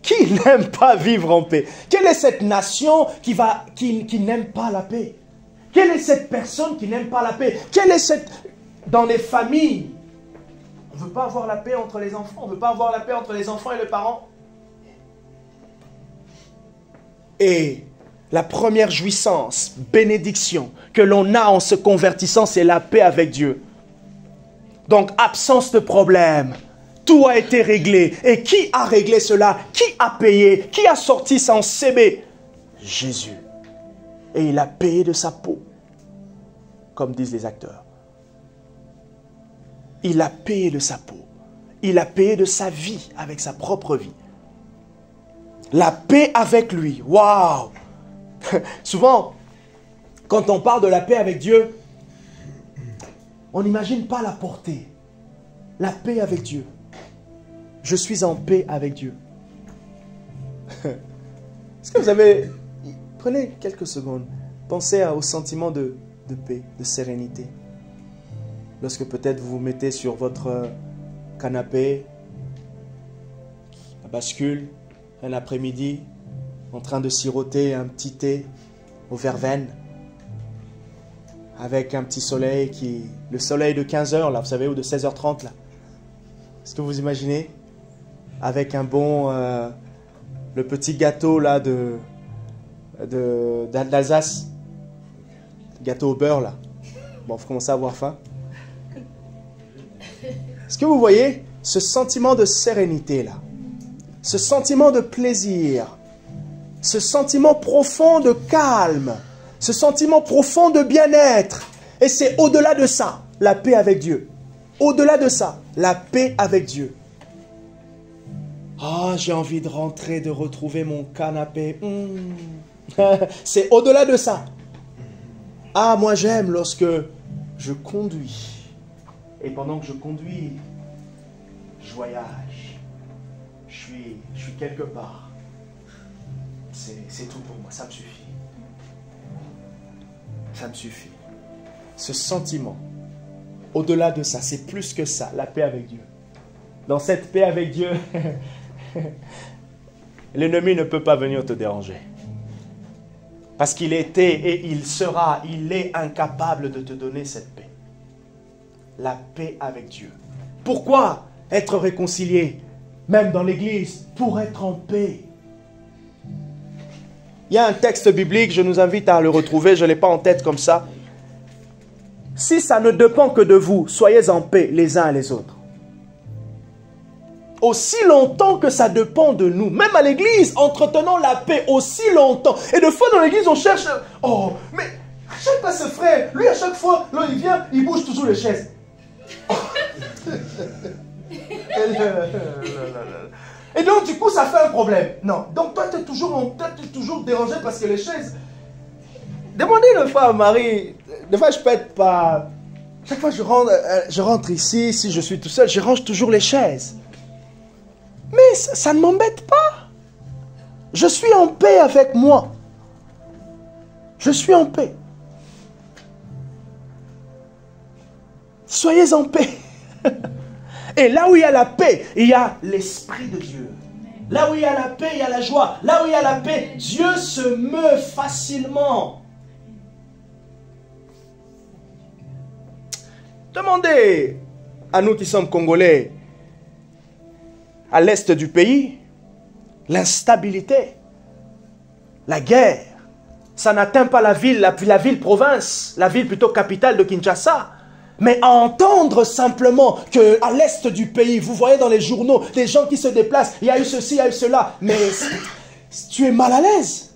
S1: Qui n'aime pas vivre en paix? Quelle est cette nation qui n'aime pas la paix? Quelle est cette personne qui n'aime pas la paix? Quelle est cette... Dans les familles, on ne veut pas avoir la paix entre les enfants. On ne veut pas avoir la paix entre les enfants et les parents. Et la première jouissance, bénédiction que l'on a en se convertissant, c'est la paix avec Dieu. Donc, absence de problème. Tout a été réglé. Et qui a réglé cela? Qui a payé? Qui a sorti son CB? Jésus. Et il a payé de sa peau, comme disent les acteurs. Il a payé de sa peau. Il a payé de sa vie avec sa propre vie. La paix avec lui. Waouh! Souvent, quand on parle de la paix avec Dieu, on n'imagine pas la portée. La paix avec Dieu. Je suis en paix avec Dieu. Est-ce que vous avez... Prenez quelques secondes. Pensez au sentiment de paix, de sérénité. Lorsque peut-être vous vous mettez sur votre canapé, à bascule, un après-midi, en train de siroter un petit thé aux verveines, avec un petit soleil le soleil de 15h, là, vous savez, ou de 16h30, là. Est-ce que vous imaginez? Avec un bon, le petit gâteau, là, d'Alsace, gâteau au beurre, là. Bon, vous commencez à avoir faim. Est-ce que vous voyez ce sentiment de sérénité, là? Ce sentiment de plaisir, ce sentiment profond de calme, ce sentiment profond de bien-être. Et c'est au-delà de ça, la paix avec Dieu. Au-delà de ça, la paix avec Dieu. J'ai envie de rentrer, de retrouver mon canapé. C'est au-delà de ça. Moi j'aime lorsque je conduis. Et pendant que je conduis, je voyage. Je suis quelque part. C'est tout pour moi, ça me suffit. Ça me suffit. Ce sentiment, au-delà de ça, c'est plus que ça, la paix avec Dieu. Dans cette paix avec Dieu, l'ennemi ne peut pas venir te déranger. Parce qu'il était et il est incapable de te donner cette paix. La paix avec Dieu. Pourquoi être réconcilié, même dans l'église, pour être en paix? Il y a un texte biblique, je nous invite à le retrouver, je ne l'ai pas en tête comme ça. Si ça ne dépend que de vous, soyez en paix les uns et les autres. Aussi longtemps que ça dépend de nous, même à l'église, entretenons la paix aussi longtemps. Et de fois dans l'église, on cherche... mais à chaque fois ce frère, lui à chaque fois, là il vient, il bouge toujours les chaises. Et donc, du coup, ça fait un problème. Non. Donc, toi, tu es toujours dérangé parce que les chaises... Demandez une fois à Marie, des fois, je peux être pas... Chaque fois que je rentre ici, si je suis tout seul, je range toujours les chaises. Mais ça ne m'embête pas. Je suis en paix avec moi. Je suis en paix. Soyez en paix. Et là où il y a la paix, il y a l'Esprit de Dieu. Là où il y a la paix, il y a la joie. Là où il y a la paix, Dieu se meut facilement. Demandez à nous qui sommes Congolais, à l'est du pays, l'instabilité, la guerre, ça n'atteint pas la ville province, la ville plutôt capitale de Kinshasa. Mais à entendre simplement qu'à l'est du pays, vous voyez dans les journaux, des gens qui se déplacent, il y a eu ceci, il y a eu cela, mais tu es mal à l'aise.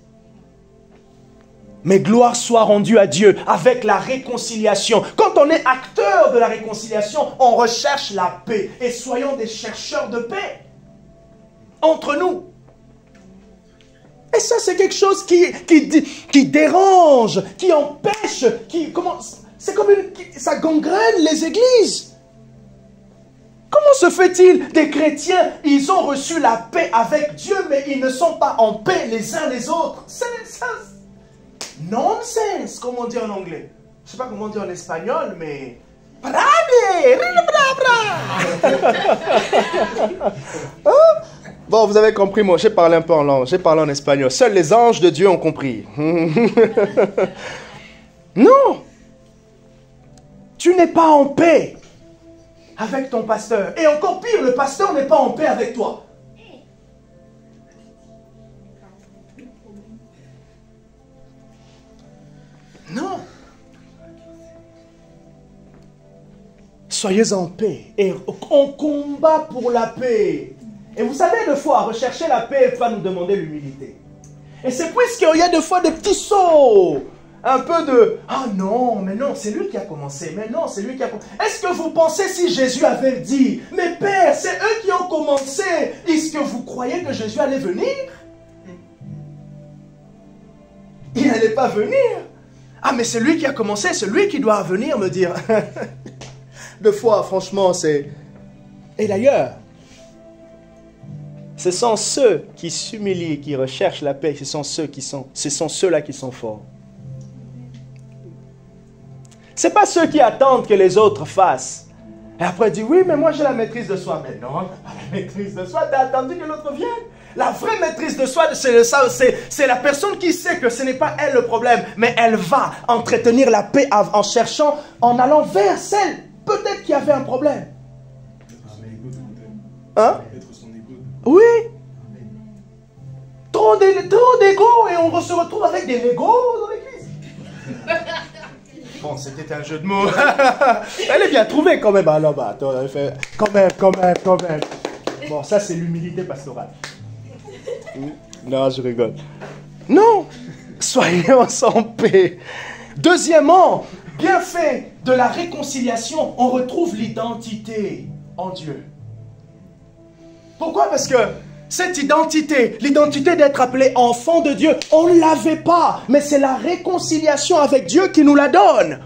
S1: Mais gloire soit rendue à Dieu avec la réconciliation. Quand on est acteur de la réconciliation, on recherche la paix. Et soyons des chercheurs de paix entre nous. Et ça, c'est quelque chose qui dérange, qui empêche, c'est comme ça gangrène les églises. Comment se fait-il des chrétiens, ils ont reçu la paix avec Dieu, mais ils ne sont pas en paix les uns les autres? C'est ça. Nonsense, comme on dit en anglais. Je ne sais pas comment on dit en espagnol, mais... Bon, vous avez compris, moi, j'ai parlé un peu en langue, j'ai parlé en espagnol. Seuls les anges de Dieu ont compris. Non! Tu n'es pas en paix avec ton pasteur. Et encore pire, le pasteur n'est pas en paix avec toi. Non. Soyez en paix. Et on combat pour la paix. Et vous savez, des fois, rechercher la paix va nous demander l'humilité. Et c'est puisqu'il y a des fois des petits sauts. Un peu de « Ah non, mais non, c'est lui qui a commencé. Mais non, c'est lui qui a commencé. » Est-ce que vous pensez si Jésus avait dit « Mais Père, c'est eux qui ont commencé. Est-ce que vous croyez que Jésus allait venir? » Il n'allait pas venir. Ah, mais c'est lui qui a commencé, c'est lui qui doit venir me dire. Deux fois, franchement, c'est... Et d'ailleurs, ce sont ceux qui s'humilient, qui recherchent la paix, ce sont ceux-là qui sont forts. Ce n'est pas ceux qui attendent que les autres fassent. Et après, dit, oui, mais moi j'ai la maîtrise de soi. Mais non, pas la maîtrise de soi, tu as attendu que l'autre vienne. La vraie maîtrise de soi, c'est la personne qui sait que ce n'est pas elle le problème, mais elle va entretenir la paix en cherchant, en allant vers celle, peut-être qui avait un problème. Hein? Oui. Trop d'ego et on se retrouve avec des Legos dans l'église. Bon, c'était un jeu de mots. Elle est bien trouvée quand même. Ah non, bah attends, elle fait... Quand même. Bon, ça c'est l'humilité pastorale. Non, je rigole. Non, soyons en paix. Deuxièmement, bienfait de la réconciliation, on retrouve l'identité en Dieu. Pourquoi? Parce que cette identité, l'identité d'être appelé enfant de Dieu, on ne l'avait pas, mais c'est la réconciliation avec Dieu qui nous la donne.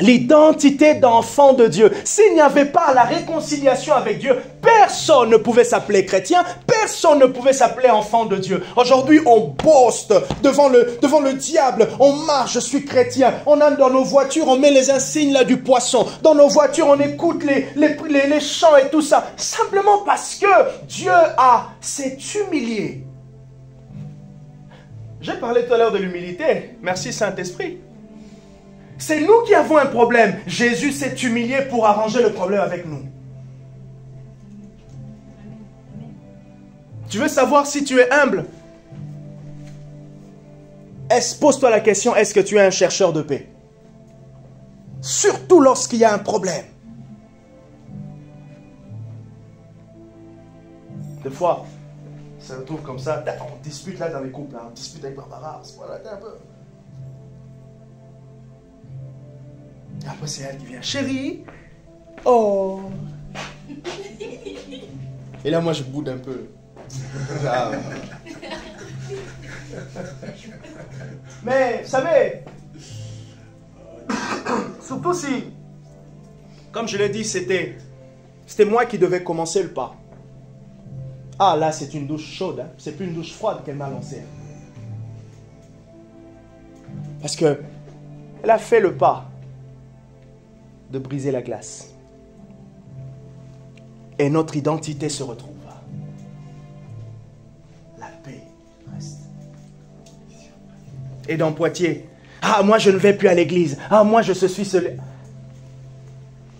S1: L'identité d'enfant de Dieu. S'il n'y avait pas la réconciliation avec Dieu, personne ne pouvait s'appeler chrétien, personne ne pouvait s'appeler enfant de Dieu. Aujourd'hui, on boste devant le diable, on marche, je suis chrétien, on a dans nos voitures, on met les insignes là du poisson, dans nos voitures, on écoute les chants et tout ça, simplement parce que Dieu s'est humilié. J'ai parlé tout à l'heure de l'humilité, merci Saint-Esprit. C'est nous qui avons un problème. Jésus s'est humilié pour arranger le problème avec nous. Tu veux savoir si tu es humble? Pose-toi la question, est-ce que tu es un chercheur de paix? Surtout lorsqu'il y a un problème. Des fois, ça se retrouve comme ça, on dispute là dans les couples, on dispute avec Barbara, voilà, un peu. Et après, c'est elle qui vient. Chérie, Oh. Et là, moi, je boude un peu. Ah. Mais, vous savez, surtout si, comme je l'ai dit, c'était moi qui devais commencer le pas. Ah, là, c'est une douche chaude. Hein. C'est plus une douche froide qu'elle m'a lancée. Parce que elle a fait le pas de briser la glace. Et notre identité se retrouve. La paix reste. Et dans Poitiers, ah, moi je ne vais plus à l'église. Ah, moi je suis seul.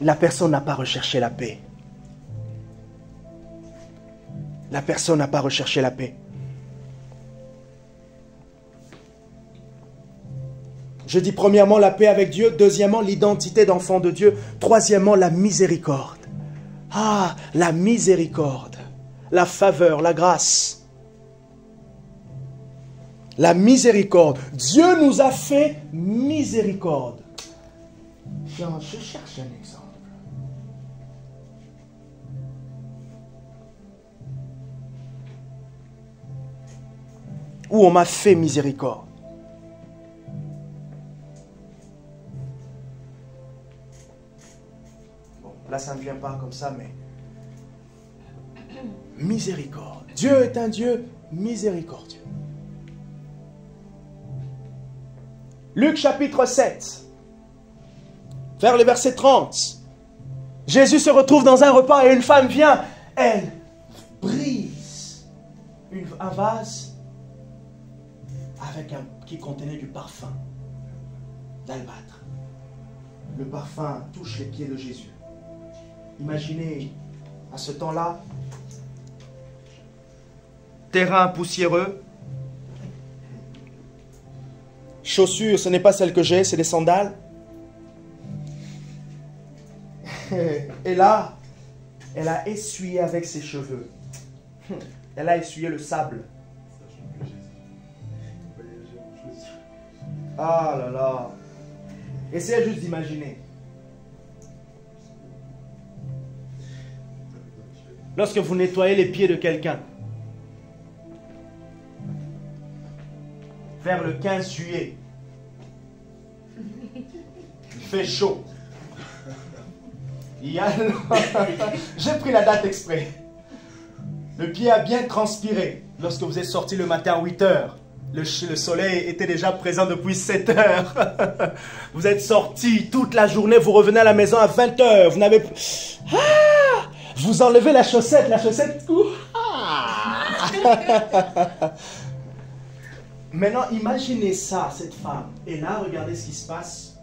S1: La personne n'a pas recherché la paix. La personne n'a pas recherché la paix. Je dis premièrement la paix avec Dieu, deuxièmement l'identité d'enfant de Dieu, troisièmement la miséricorde. Ah, la miséricorde, la faveur, la grâce. La miséricorde. Dieu nous a fait miséricorde. Je cherche un exemple. Où on m'a fait miséricorde. Bon, là ça ne vient pas comme ça, mais miséricorde. Dieu est un Dieu miséricordieux. Luc chapitre 7, vers le verset 30. Jésus se retrouve dans un repas et une femme vient. Elle brise un vase avec qui contenait du parfum d'albâtre. Le parfum touche les pieds de Jésus. Imaginez, à ce temps-là, terrain poussiéreux, chaussures, ce n'est pas celle que j'ai, c'est des sandales. Et là, elle a essuyé avec ses cheveux. Elle a essuyé le sable. Ah là là. Essayez juste d'imaginer. Lorsque vous nettoyez les pieds de quelqu'un, vers le 15 juillet, il fait chaud. J'ai pris la date exprès. Le pied a bien transpiré. Lorsque vous êtes sorti le matin à 8 heures, le soleil était déjà présent depuis 7 heures. Vous êtes sorti toute la journée, vous revenez à la maison à 20 heures. Vous n'avez plus... Ah, vous enlevez la chaussette. Maintenant, imaginez ça, cette femme. Et là, regardez ce qui se passe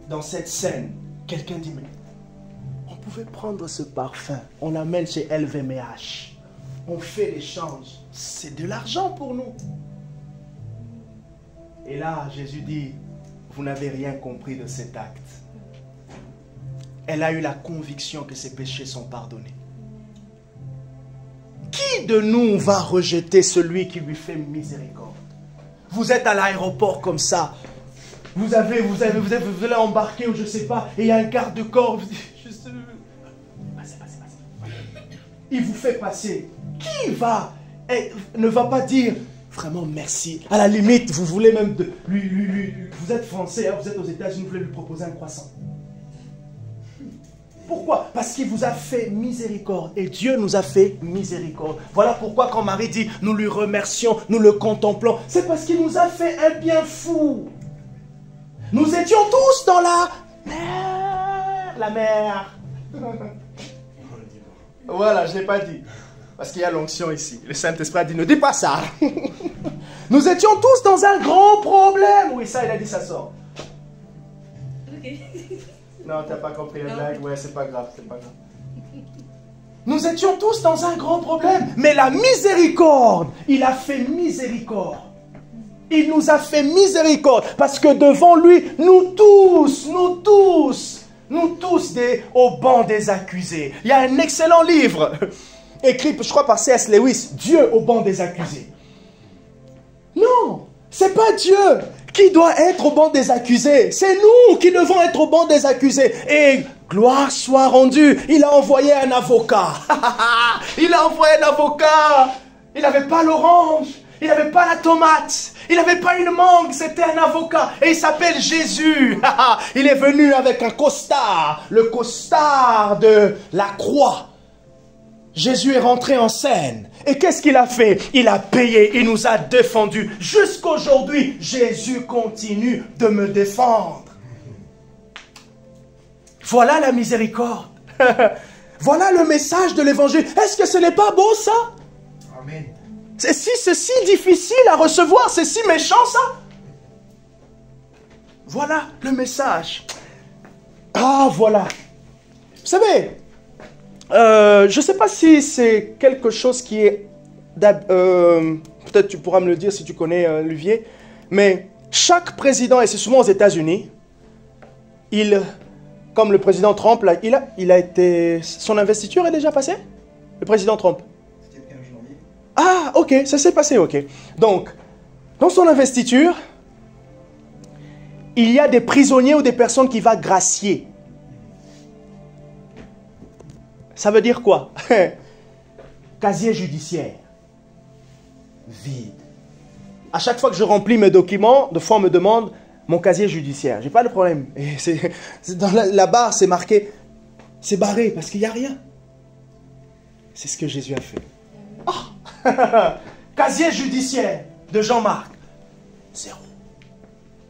S1: dans cette scène. Quelqu'un dit, mais on pouvait prendre ce parfum, on l'amène chez LVMH. On fait l'échange. C'est de l'argent pour nous. Et là, Jésus dit, vous n'avez rien compris de cet acte. Elle a eu la conviction que ses péchés sont pardonnés. Qui de nous va rejeter celui qui lui fait miséricorde? Vous êtes à l'aéroport comme ça. Vous allez embarquer ou je ne sais pas, et il y a un garde-corps. Passez. Il vous fait passer. Qui ne va pas dire vraiment merci? À la limite, vous voulez même vous êtes français, hein, vous êtes aux États-Unis, vous voulez lui proposer un croissant. Pourquoi? Parce qu'il vous a fait miséricorde. Et Dieu nous a fait miséricorde. Voilà pourquoi quand Marie dit, nous lui remercions, nous le contemplons. C'est parce qu'il nous a fait un bien fou. Nous étions tous dans la mer. La mer. Voilà, je ne l'ai pas dit. Parce qu'il y a l'onction ici. Le Saint-Esprit a dit, ne dis pas ça. Nous étions tous dans un grand problème. Oui, ça, il a dit, ça sort. Ok. Non, t'as pas compris la blague. Ouais, c'est pas grave, Nous étions tous dans un grand problème. Mais la miséricorde, il a fait miséricorde. Il nous a fait miséricorde. Parce que devant lui, nous tous, au banc des accusés. Il y a un excellent livre, écrit, je crois, par C.S. Lewis, Dieu au banc des accusés. Non, c'est pas Dieu Qui doit être au banc des accusés? C'est nous qui devons être au banc des accusés. Et gloire soit rendue. Il a envoyé un avocat. Il a envoyé un avocat. Il n'avait pas l'orange. Il n'avait pas la tomate. Il n'avait pas une mangue. C'était un avocat. Et il s'appelle Jésus. Il est venu avec un costard. Le costard de la croix. Jésus est rentré en scène. Et qu'est-ce qu'il a fait? Il a payé, il nous a défendus. Jusqu'aujourd'hui, Jésus continue de me défendre. Voilà la miséricorde. Voilà le message de l'évangile. Est-ce que ce n'est pas beau ça?
S3: Amen.
S1: C'est si difficile à recevoir, c'est si méchant ça. Voilà le message. Ah voilà. Vous savez, je ne sais pas si c'est quelque chose qui est... peut-être tu pourras me le dire si tu connais Luvier. Mais chaque président, et c'est souvent aux États-Unis, comme le président Trump, là, il a été... Son investiture est déjà passée? Le président Trump.
S3: C'était le 15 janvier.
S1: Ah, ok, ça s'est passé, ok. Donc, dans son investiture, il y a des prisonniers ou des personnes qui vont gracier. Ça veut dire quoi? Casier judiciaire. Vide. À chaque fois que je remplis mes documents, de fois on me demande mon casier judiciaire. J'ai pas de problème. Et dans la barre, c'est marqué, c'est barré parce qu'il n'y a rien. C'est ce que Jésus a fait. Oh. Casier judiciaire de Jean-Marc. 0.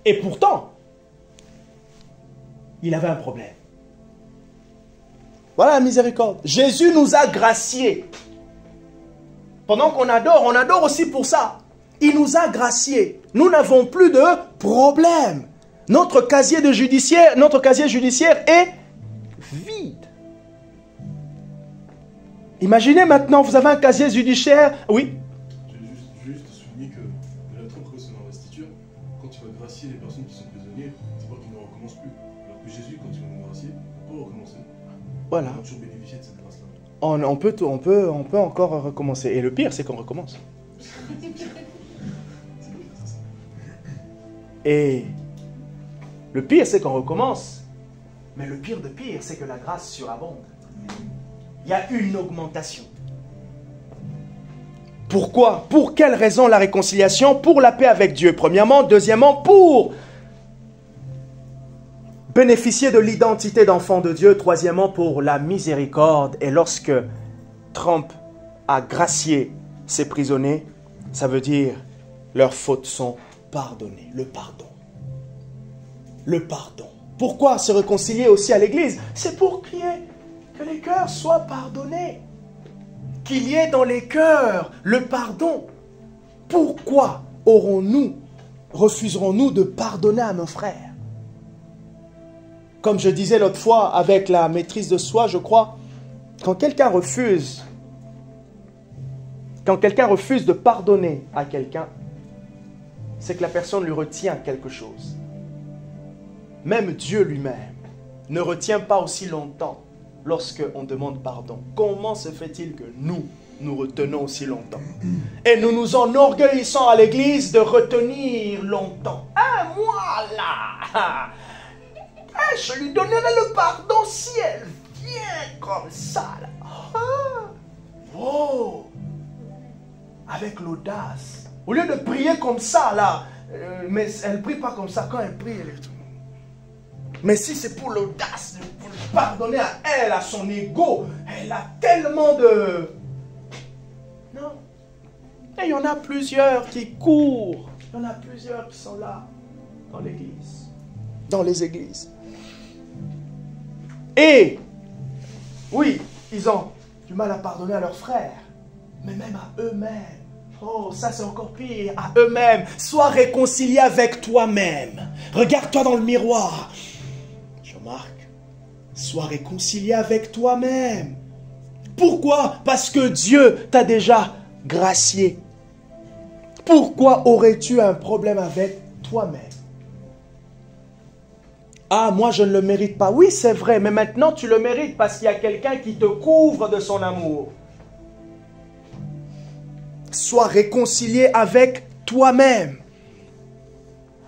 S1: Et pourtant, il avait un problème. Voilà la miséricorde. Jésus nous a graciés. Pendant qu'on adore, on adore aussi pour ça. Il nous a graciés. Nous n'avons plus de problème. Notre casier judiciaire est vide. Imaginez maintenant, vous avez un casier judiciaire. Oui.
S2: Je vais juste souligner que de la Trump que son investiture, quand il va gracier les personnes qui sont prisonnières, c'est pas qu'ils ne recommencent plus. Alors que Jésus, quand il va nous gracier, on peut recommencer.
S1: Voilà.
S2: On peut toujours bénéficier de cette grâce-là.
S1: On peut encore recommencer. Et le pire, c'est qu'on recommence. Et le pire, c'est qu'on recommence. Mais le pire de pire, c'est que la grâce surabonde. Il y a une augmentation. Pourquoi? Pour quelle raison la réconciliation? Pour la paix avec Dieu, premièrement. Deuxièmement, pour bénéficier de l'identité d'enfant de Dieu. Troisièmement, pour la miséricorde. Et lorsque Trump a gracié ses prisonniers, ça veut dire leurs fautes sont pardonnées. Le pardon. Le pardon. Pourquoi se réconcilier aussi à l'Église? C'est pour que les cœurs soient pardonnés. Qu'il y ait dans les cœurs le pardon. Pourquoi refuserons-nous de pardonner à nos frères? Comme je disais l'autre fois avec la maîtrise de soi, je crois, quand quelqu'un refuse de pardonner à quelqu'un, c'est que la personne lui retient quelque chose. Même Dieu lui-même ne retient pas aussi longtemps lorsqu'on demande pardon. Comment se fait-il que nous retenons aussi longtemps? Et nous nous enorgueillissons à l'église de retenir longtemps. Ah, moi là, je lui donnerai le pardon si elle vient comme ça. Là. Ah. Oh. Avec l'audace. Au lieu de prier comme ça, là, mais elle ne prie pas comme ça. Quand elle prie, elle est... Mais si c'est pour l'audace, pour pardonner à elle, à son ego, elle a tellement de... Non. Et il y en a plusieurs qui courent. Il y en a plusieurs qui sont là, dans l'église. Dans les églises. Et, oui, ils ont du mal à pardonner à leurs frères, mais même à eux-mêmes. Oh, ça c'est encore pire, à eux-mêmes. Sois réconcilié avec toi-même. Regarde-toi dans le miroir. Jean-Marc, sois réconcilié avec toi-même. Pourquoi? Parce que Dieu t'a déjà gracié. Pourquoi aurais-tu un problème avec toi-même? Ah, moi je ne le mérite pas. Oui, c'est vrai, mais maintenant tu le mérites parce qu'il y a quelqu'un qui te couvre de son amour. Sois réconcilié avec toi-même.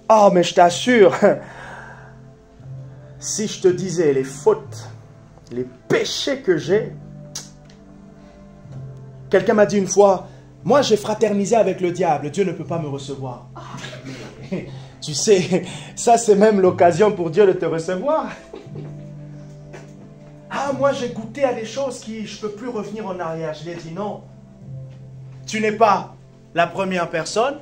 S1: Oh, mais je t'assure, si je te disais les fautes, les péchés que j'ai, quelqu'un m'a dit une fois, moi j'ai fraternisé avec le diable, Dieu ne peut pas me recevoir. Ah, mais, tu sais, ça c'est même l'occasion pour Dieu de te recevoir. Ah, moi j'ai goûté à des choses qui je ne peux plus revenir en arrière. Je lui ai dit non, tu n'es pas la première personne.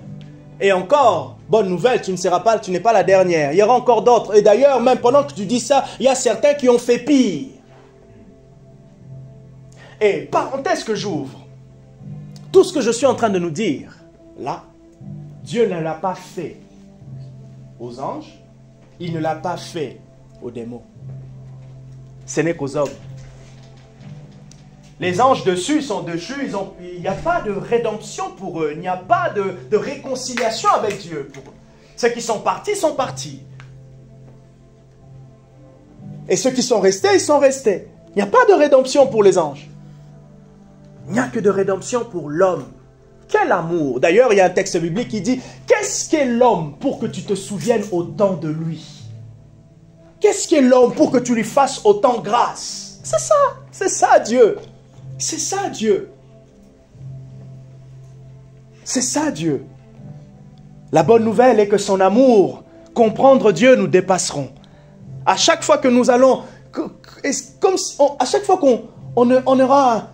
S1: Et encore, bonne nouvelle, tu n'es pas la dernière. Il y aura encore d'autres. Et d'ailleurs, même pendant que tu dis ça, il y a certains qui ont fait pire. Et parenthèse que j'ouvre, tout ce que je suis en train de nous dire, là, Dieu ne l'a pas fait aux anges, il ne l'a pas fait aux démons. Ce n'est qu'aux hommes. Les anges dessus sont dessus, il n'y a pas de rédemption pour eux, il n'y a pas de réconciliation avec Dieu pour eux. Ceux qui sont partis sont partis. Et ceux qui sont restés, ils sont restés. Il n'y a pas de rédemption pour les anges. Il n'y a que de rédemption pour l'homme. Quel amour! D'ailleurs, il y a un texte biblique qui dit, qu'est-ce qu'est l'homme pour que tu te souviennes autant de lui? Qu'est-ce qu'est l'homme pour que tu lui fasses autant grâce? C'est ça Dieu. C'est ça Dieu. C'est ça Dieu. La bonne nouvelle est que son amour, comprendre Dieu, nous dépasserons. À chaque fois que nous allons, à chaque fois qu'on aura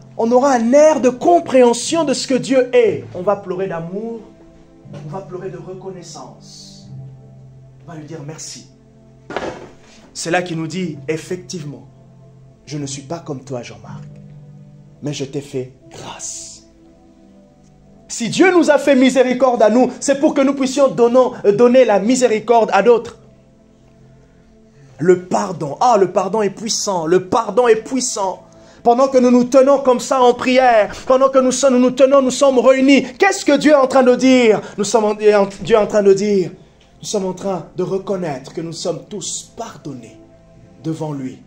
S1: un air de compréhension de ce que Dieu est, on va pleurer d'amour, on va pleurer de reconnaissance. On va lui dire merci. C'est là qu'il nous dit, effectivement, je ne suis pas comme toi, Jean-Marc, mais je t'ai fait grâce. Si Dieu nous a fait miséricorde à nous, c'est pour que nous puissions donner la miséricorde à d'autres. Le pardon, le pardon est puissant, le pardon est puissant. Pendant que nous nous tenons comme ça en prière, pendant que nous sommes réunis, qu'est-ce que Dieu est en train de dire? Dieu est en train de dire, nous sommes en train de reconnaître que nous sommes tous pardonnés devant lui.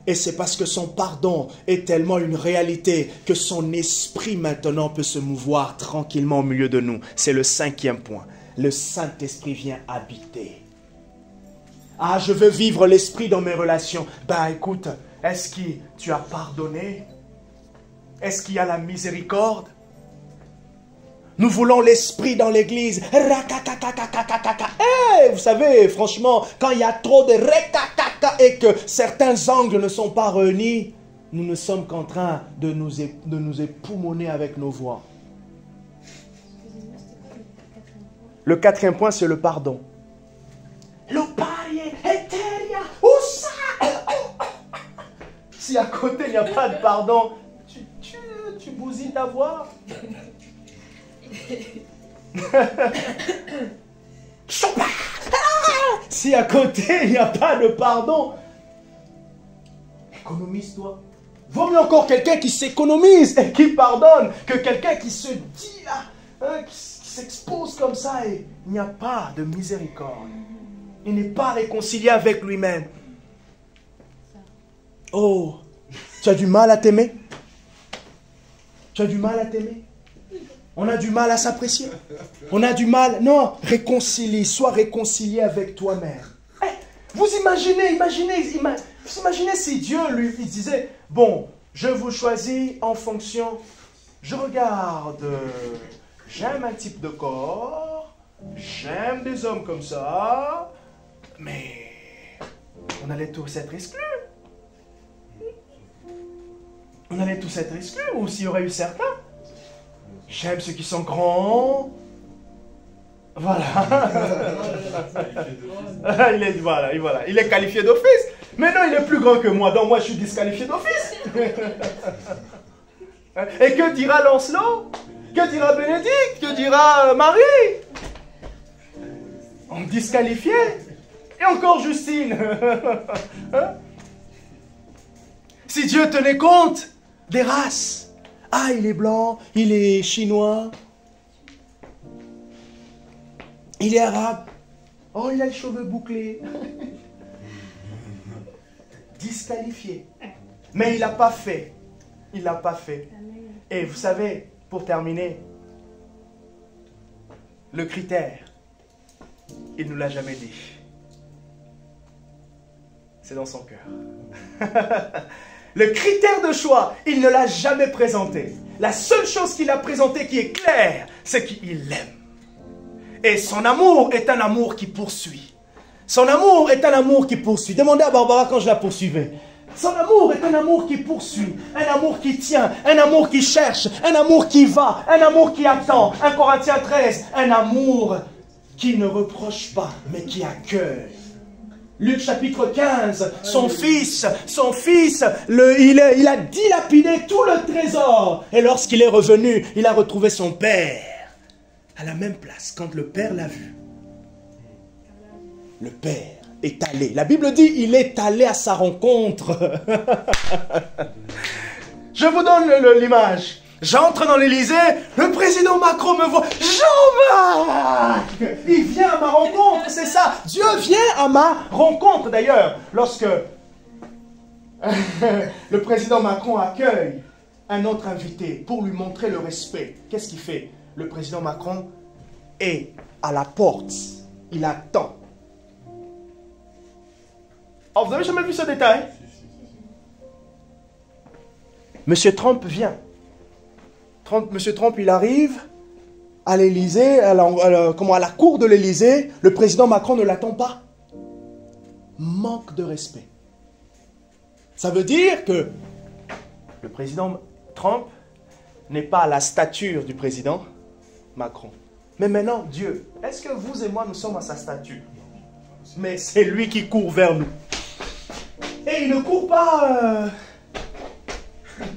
S1: Et c'est parce que son pardon est tellement une réalité que son esprit maintenant peut se mouvoir tranquillement au milieu de nous. C'est le 5e point. Le Saint-Esprit vient habiter. Ah, je veux vivre l'esprit dans mes relations. Ben écoute, est-ce que tu as pardonné? Est-ce qu'il y a la miséricorde? Nous voulons l'esprit dans l'église. Vous savez, franchement, quand il y a trop de et que certains angles ne sont pas réunis, nous ne sommes qu'en train de nous époumoner avec nos voix. Le 4e point, c'est le pardon. Si à côté il n'y a pas de pardon, tu bousilles ta voix. Si à côté il n'y a pas de pardon, économise-toi. Vaut mieux encore quelqu'un qui s'économise et qui pardonne que quelqu'un qui se dit, qui s'expose comme ça et il n'y a pas de miséricorde. Il n'est pas réconcilié avec lui-même. Oh, tu as du mal à t'aimer? Tu as du mal à t'aimer? On a du mal à s'apprécier. On a du mal. Non, sois réconcilié avec toi-même. Vous imaginez si Dieu il disait, bon, je vous choisis en fonction, je regarde, j'aime un type de corps, j'aime des hommes comme ça, mais on allait tous être exclus. On allait tous être exclus, ou s'il y aurait eu certains. J'aime ceux qui sont grands. Voilà. Il est qualifié d'office. Mais non, il est plus grand que moi, donc moi je suis disqualifié d'office. Et que dira Lancelot? Que dira Bénédicte? Que dira Marie? On me disqualifiait. Et encore Justine. Si Dieu tenait compte des races. Ah, il est blanc, il est chinois, il est arabe. Oh, il a les cheveux bouclés. Disqualifié. Mais il n'a pas fait. Il n'a pas fait. Et vous savez, pour terminer, le critère il ne nous l'a jamais dit. C'est dans son cœur. Le critère de choix, il ne l'a jamais présenté. La seule chose qu'il a présentée qui est claire, c'est qu'il l'aime. Et son amour est un amour qui poursuit. Son amour est un amour qui poursuit. Demandez à Barbara quand je la poursuivais. Son amour est un amour qui poursuit, un amour qui tient, un amour qui cherche, un amour qui va, un amour qui attend. 1 Corinthiens 13, un amour qui ne reproche pas, mais qui accueille. Luc chapitre 15, son fils, il a dilapidé tout le trésor. Et lorsqu'il est revenu, il a retrouvé son père à la même place. Quand le père l'a vu, le père est allé. La Bible dit, il est allé à sa rencontre. Je vous donne l'image. J'entre dans l'Élysée, le président Macron me voit. Jean-Marc! Il vient à ma rencontre, c'est ça. Dieu vient à ma rencontre. D'ailleurs, lorsque le président Macron accueille un autre invité pour lui montrer le respect, qu'est-ce qu'il fait? Le président Macron est à la porte. Il attend. Oh, vous n'avez jamais vu ce détail? Monsieur Trump vient. Monsieur Trump, il arrive à l'Élysée, à la cour de l'Élysée. Le président Macron ne l'attend pas. Manque de respect. Ça veut dire que le président Trump n'est pas à la stature du président Macron. Mais maintenant, Dieu, est-ce que vous et moi, nous sommes à sa stature? Mais c'est lui qui court vers nous. Et il ne court pas...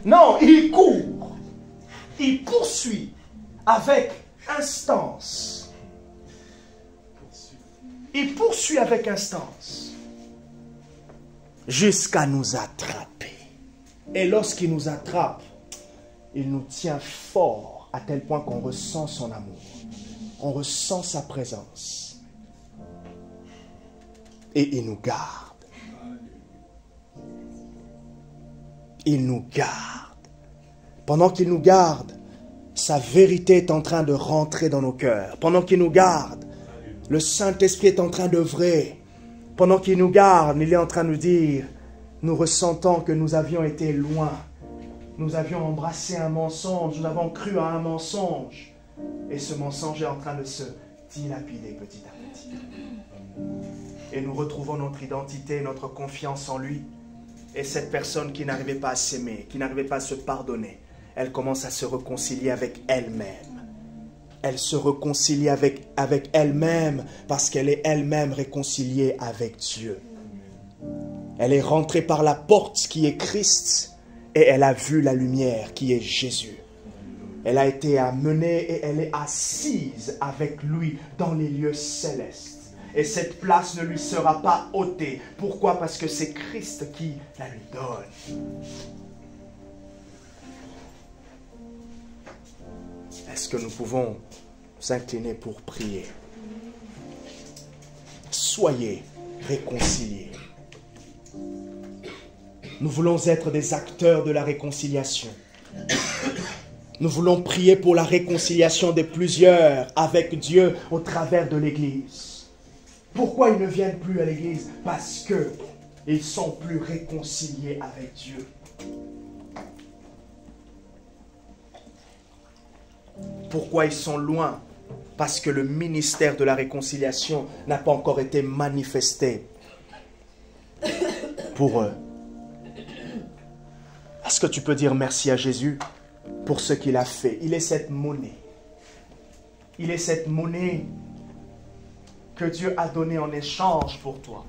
S1: Non, il court. Il poursuit avec instance. Il poursuit avec instance. Jusqu'à nous attraper. Et lorsqu'il nous attrape, il nous tient fort à tel point qu'on ressent son amour. On ressent sa présence. Et il nous garde. Il nous garde. Pendant qu'il nous garde, sa vérité est en train de rentrer dans nos cœurs. Pendant qu'il nous garde, le Saint-Esprit est en train d'œuvrer. Pendant qu'il nous garde, il est en train de nous dire, nous ressentons que nous avions été loin. Nous avions embrassé un mensonge, nous avons cru à un mensonge. Et ce mensonge est en train de se dilapider petit à petit. Et nous retrouvons notre identité, notre confiance en lui. Et cette personne qui n'arrivait pas à s'aimer, qui n'arrivait pas à se pardonner, elle commence à se réconcilier avec elle-même. Elle se réconcilie avec elle-même parce qu'elle est elle-même réconciliée avec Dieu. Elle est rentrée par la porte qui est Christ et elle a vu la lumière qui est Jésus. Elle a été amenée et elle est assise avec lui dans les lieux célestes. Et cette place ne lui sera pas ôtée. Pourquoi? Parce que c'est Christ qui la lui donne. Est-ce que nous pouvons nous incliner pour prier? Soyez réconciliés. Nous voulons être des acteurs de la réconciliation. Nous voulons prier pour la réconciliation de plusieurs avec Dieu au travers de l'Église. Pourquoi ils ne viennent plus à l'Église? Parce qu'ils ne sont plus réconciliés avec Dieu. Pourquoi ils sont loin? Parce que le ministère de la réconciliation n'a pas encore été manifesté pour eux. Est-ce que tu peux dire merci à Jésus pour ce qu'il a fait? Il est cette monnaie. Il est cette monnaie que Dieu a donnée en échange pour toi.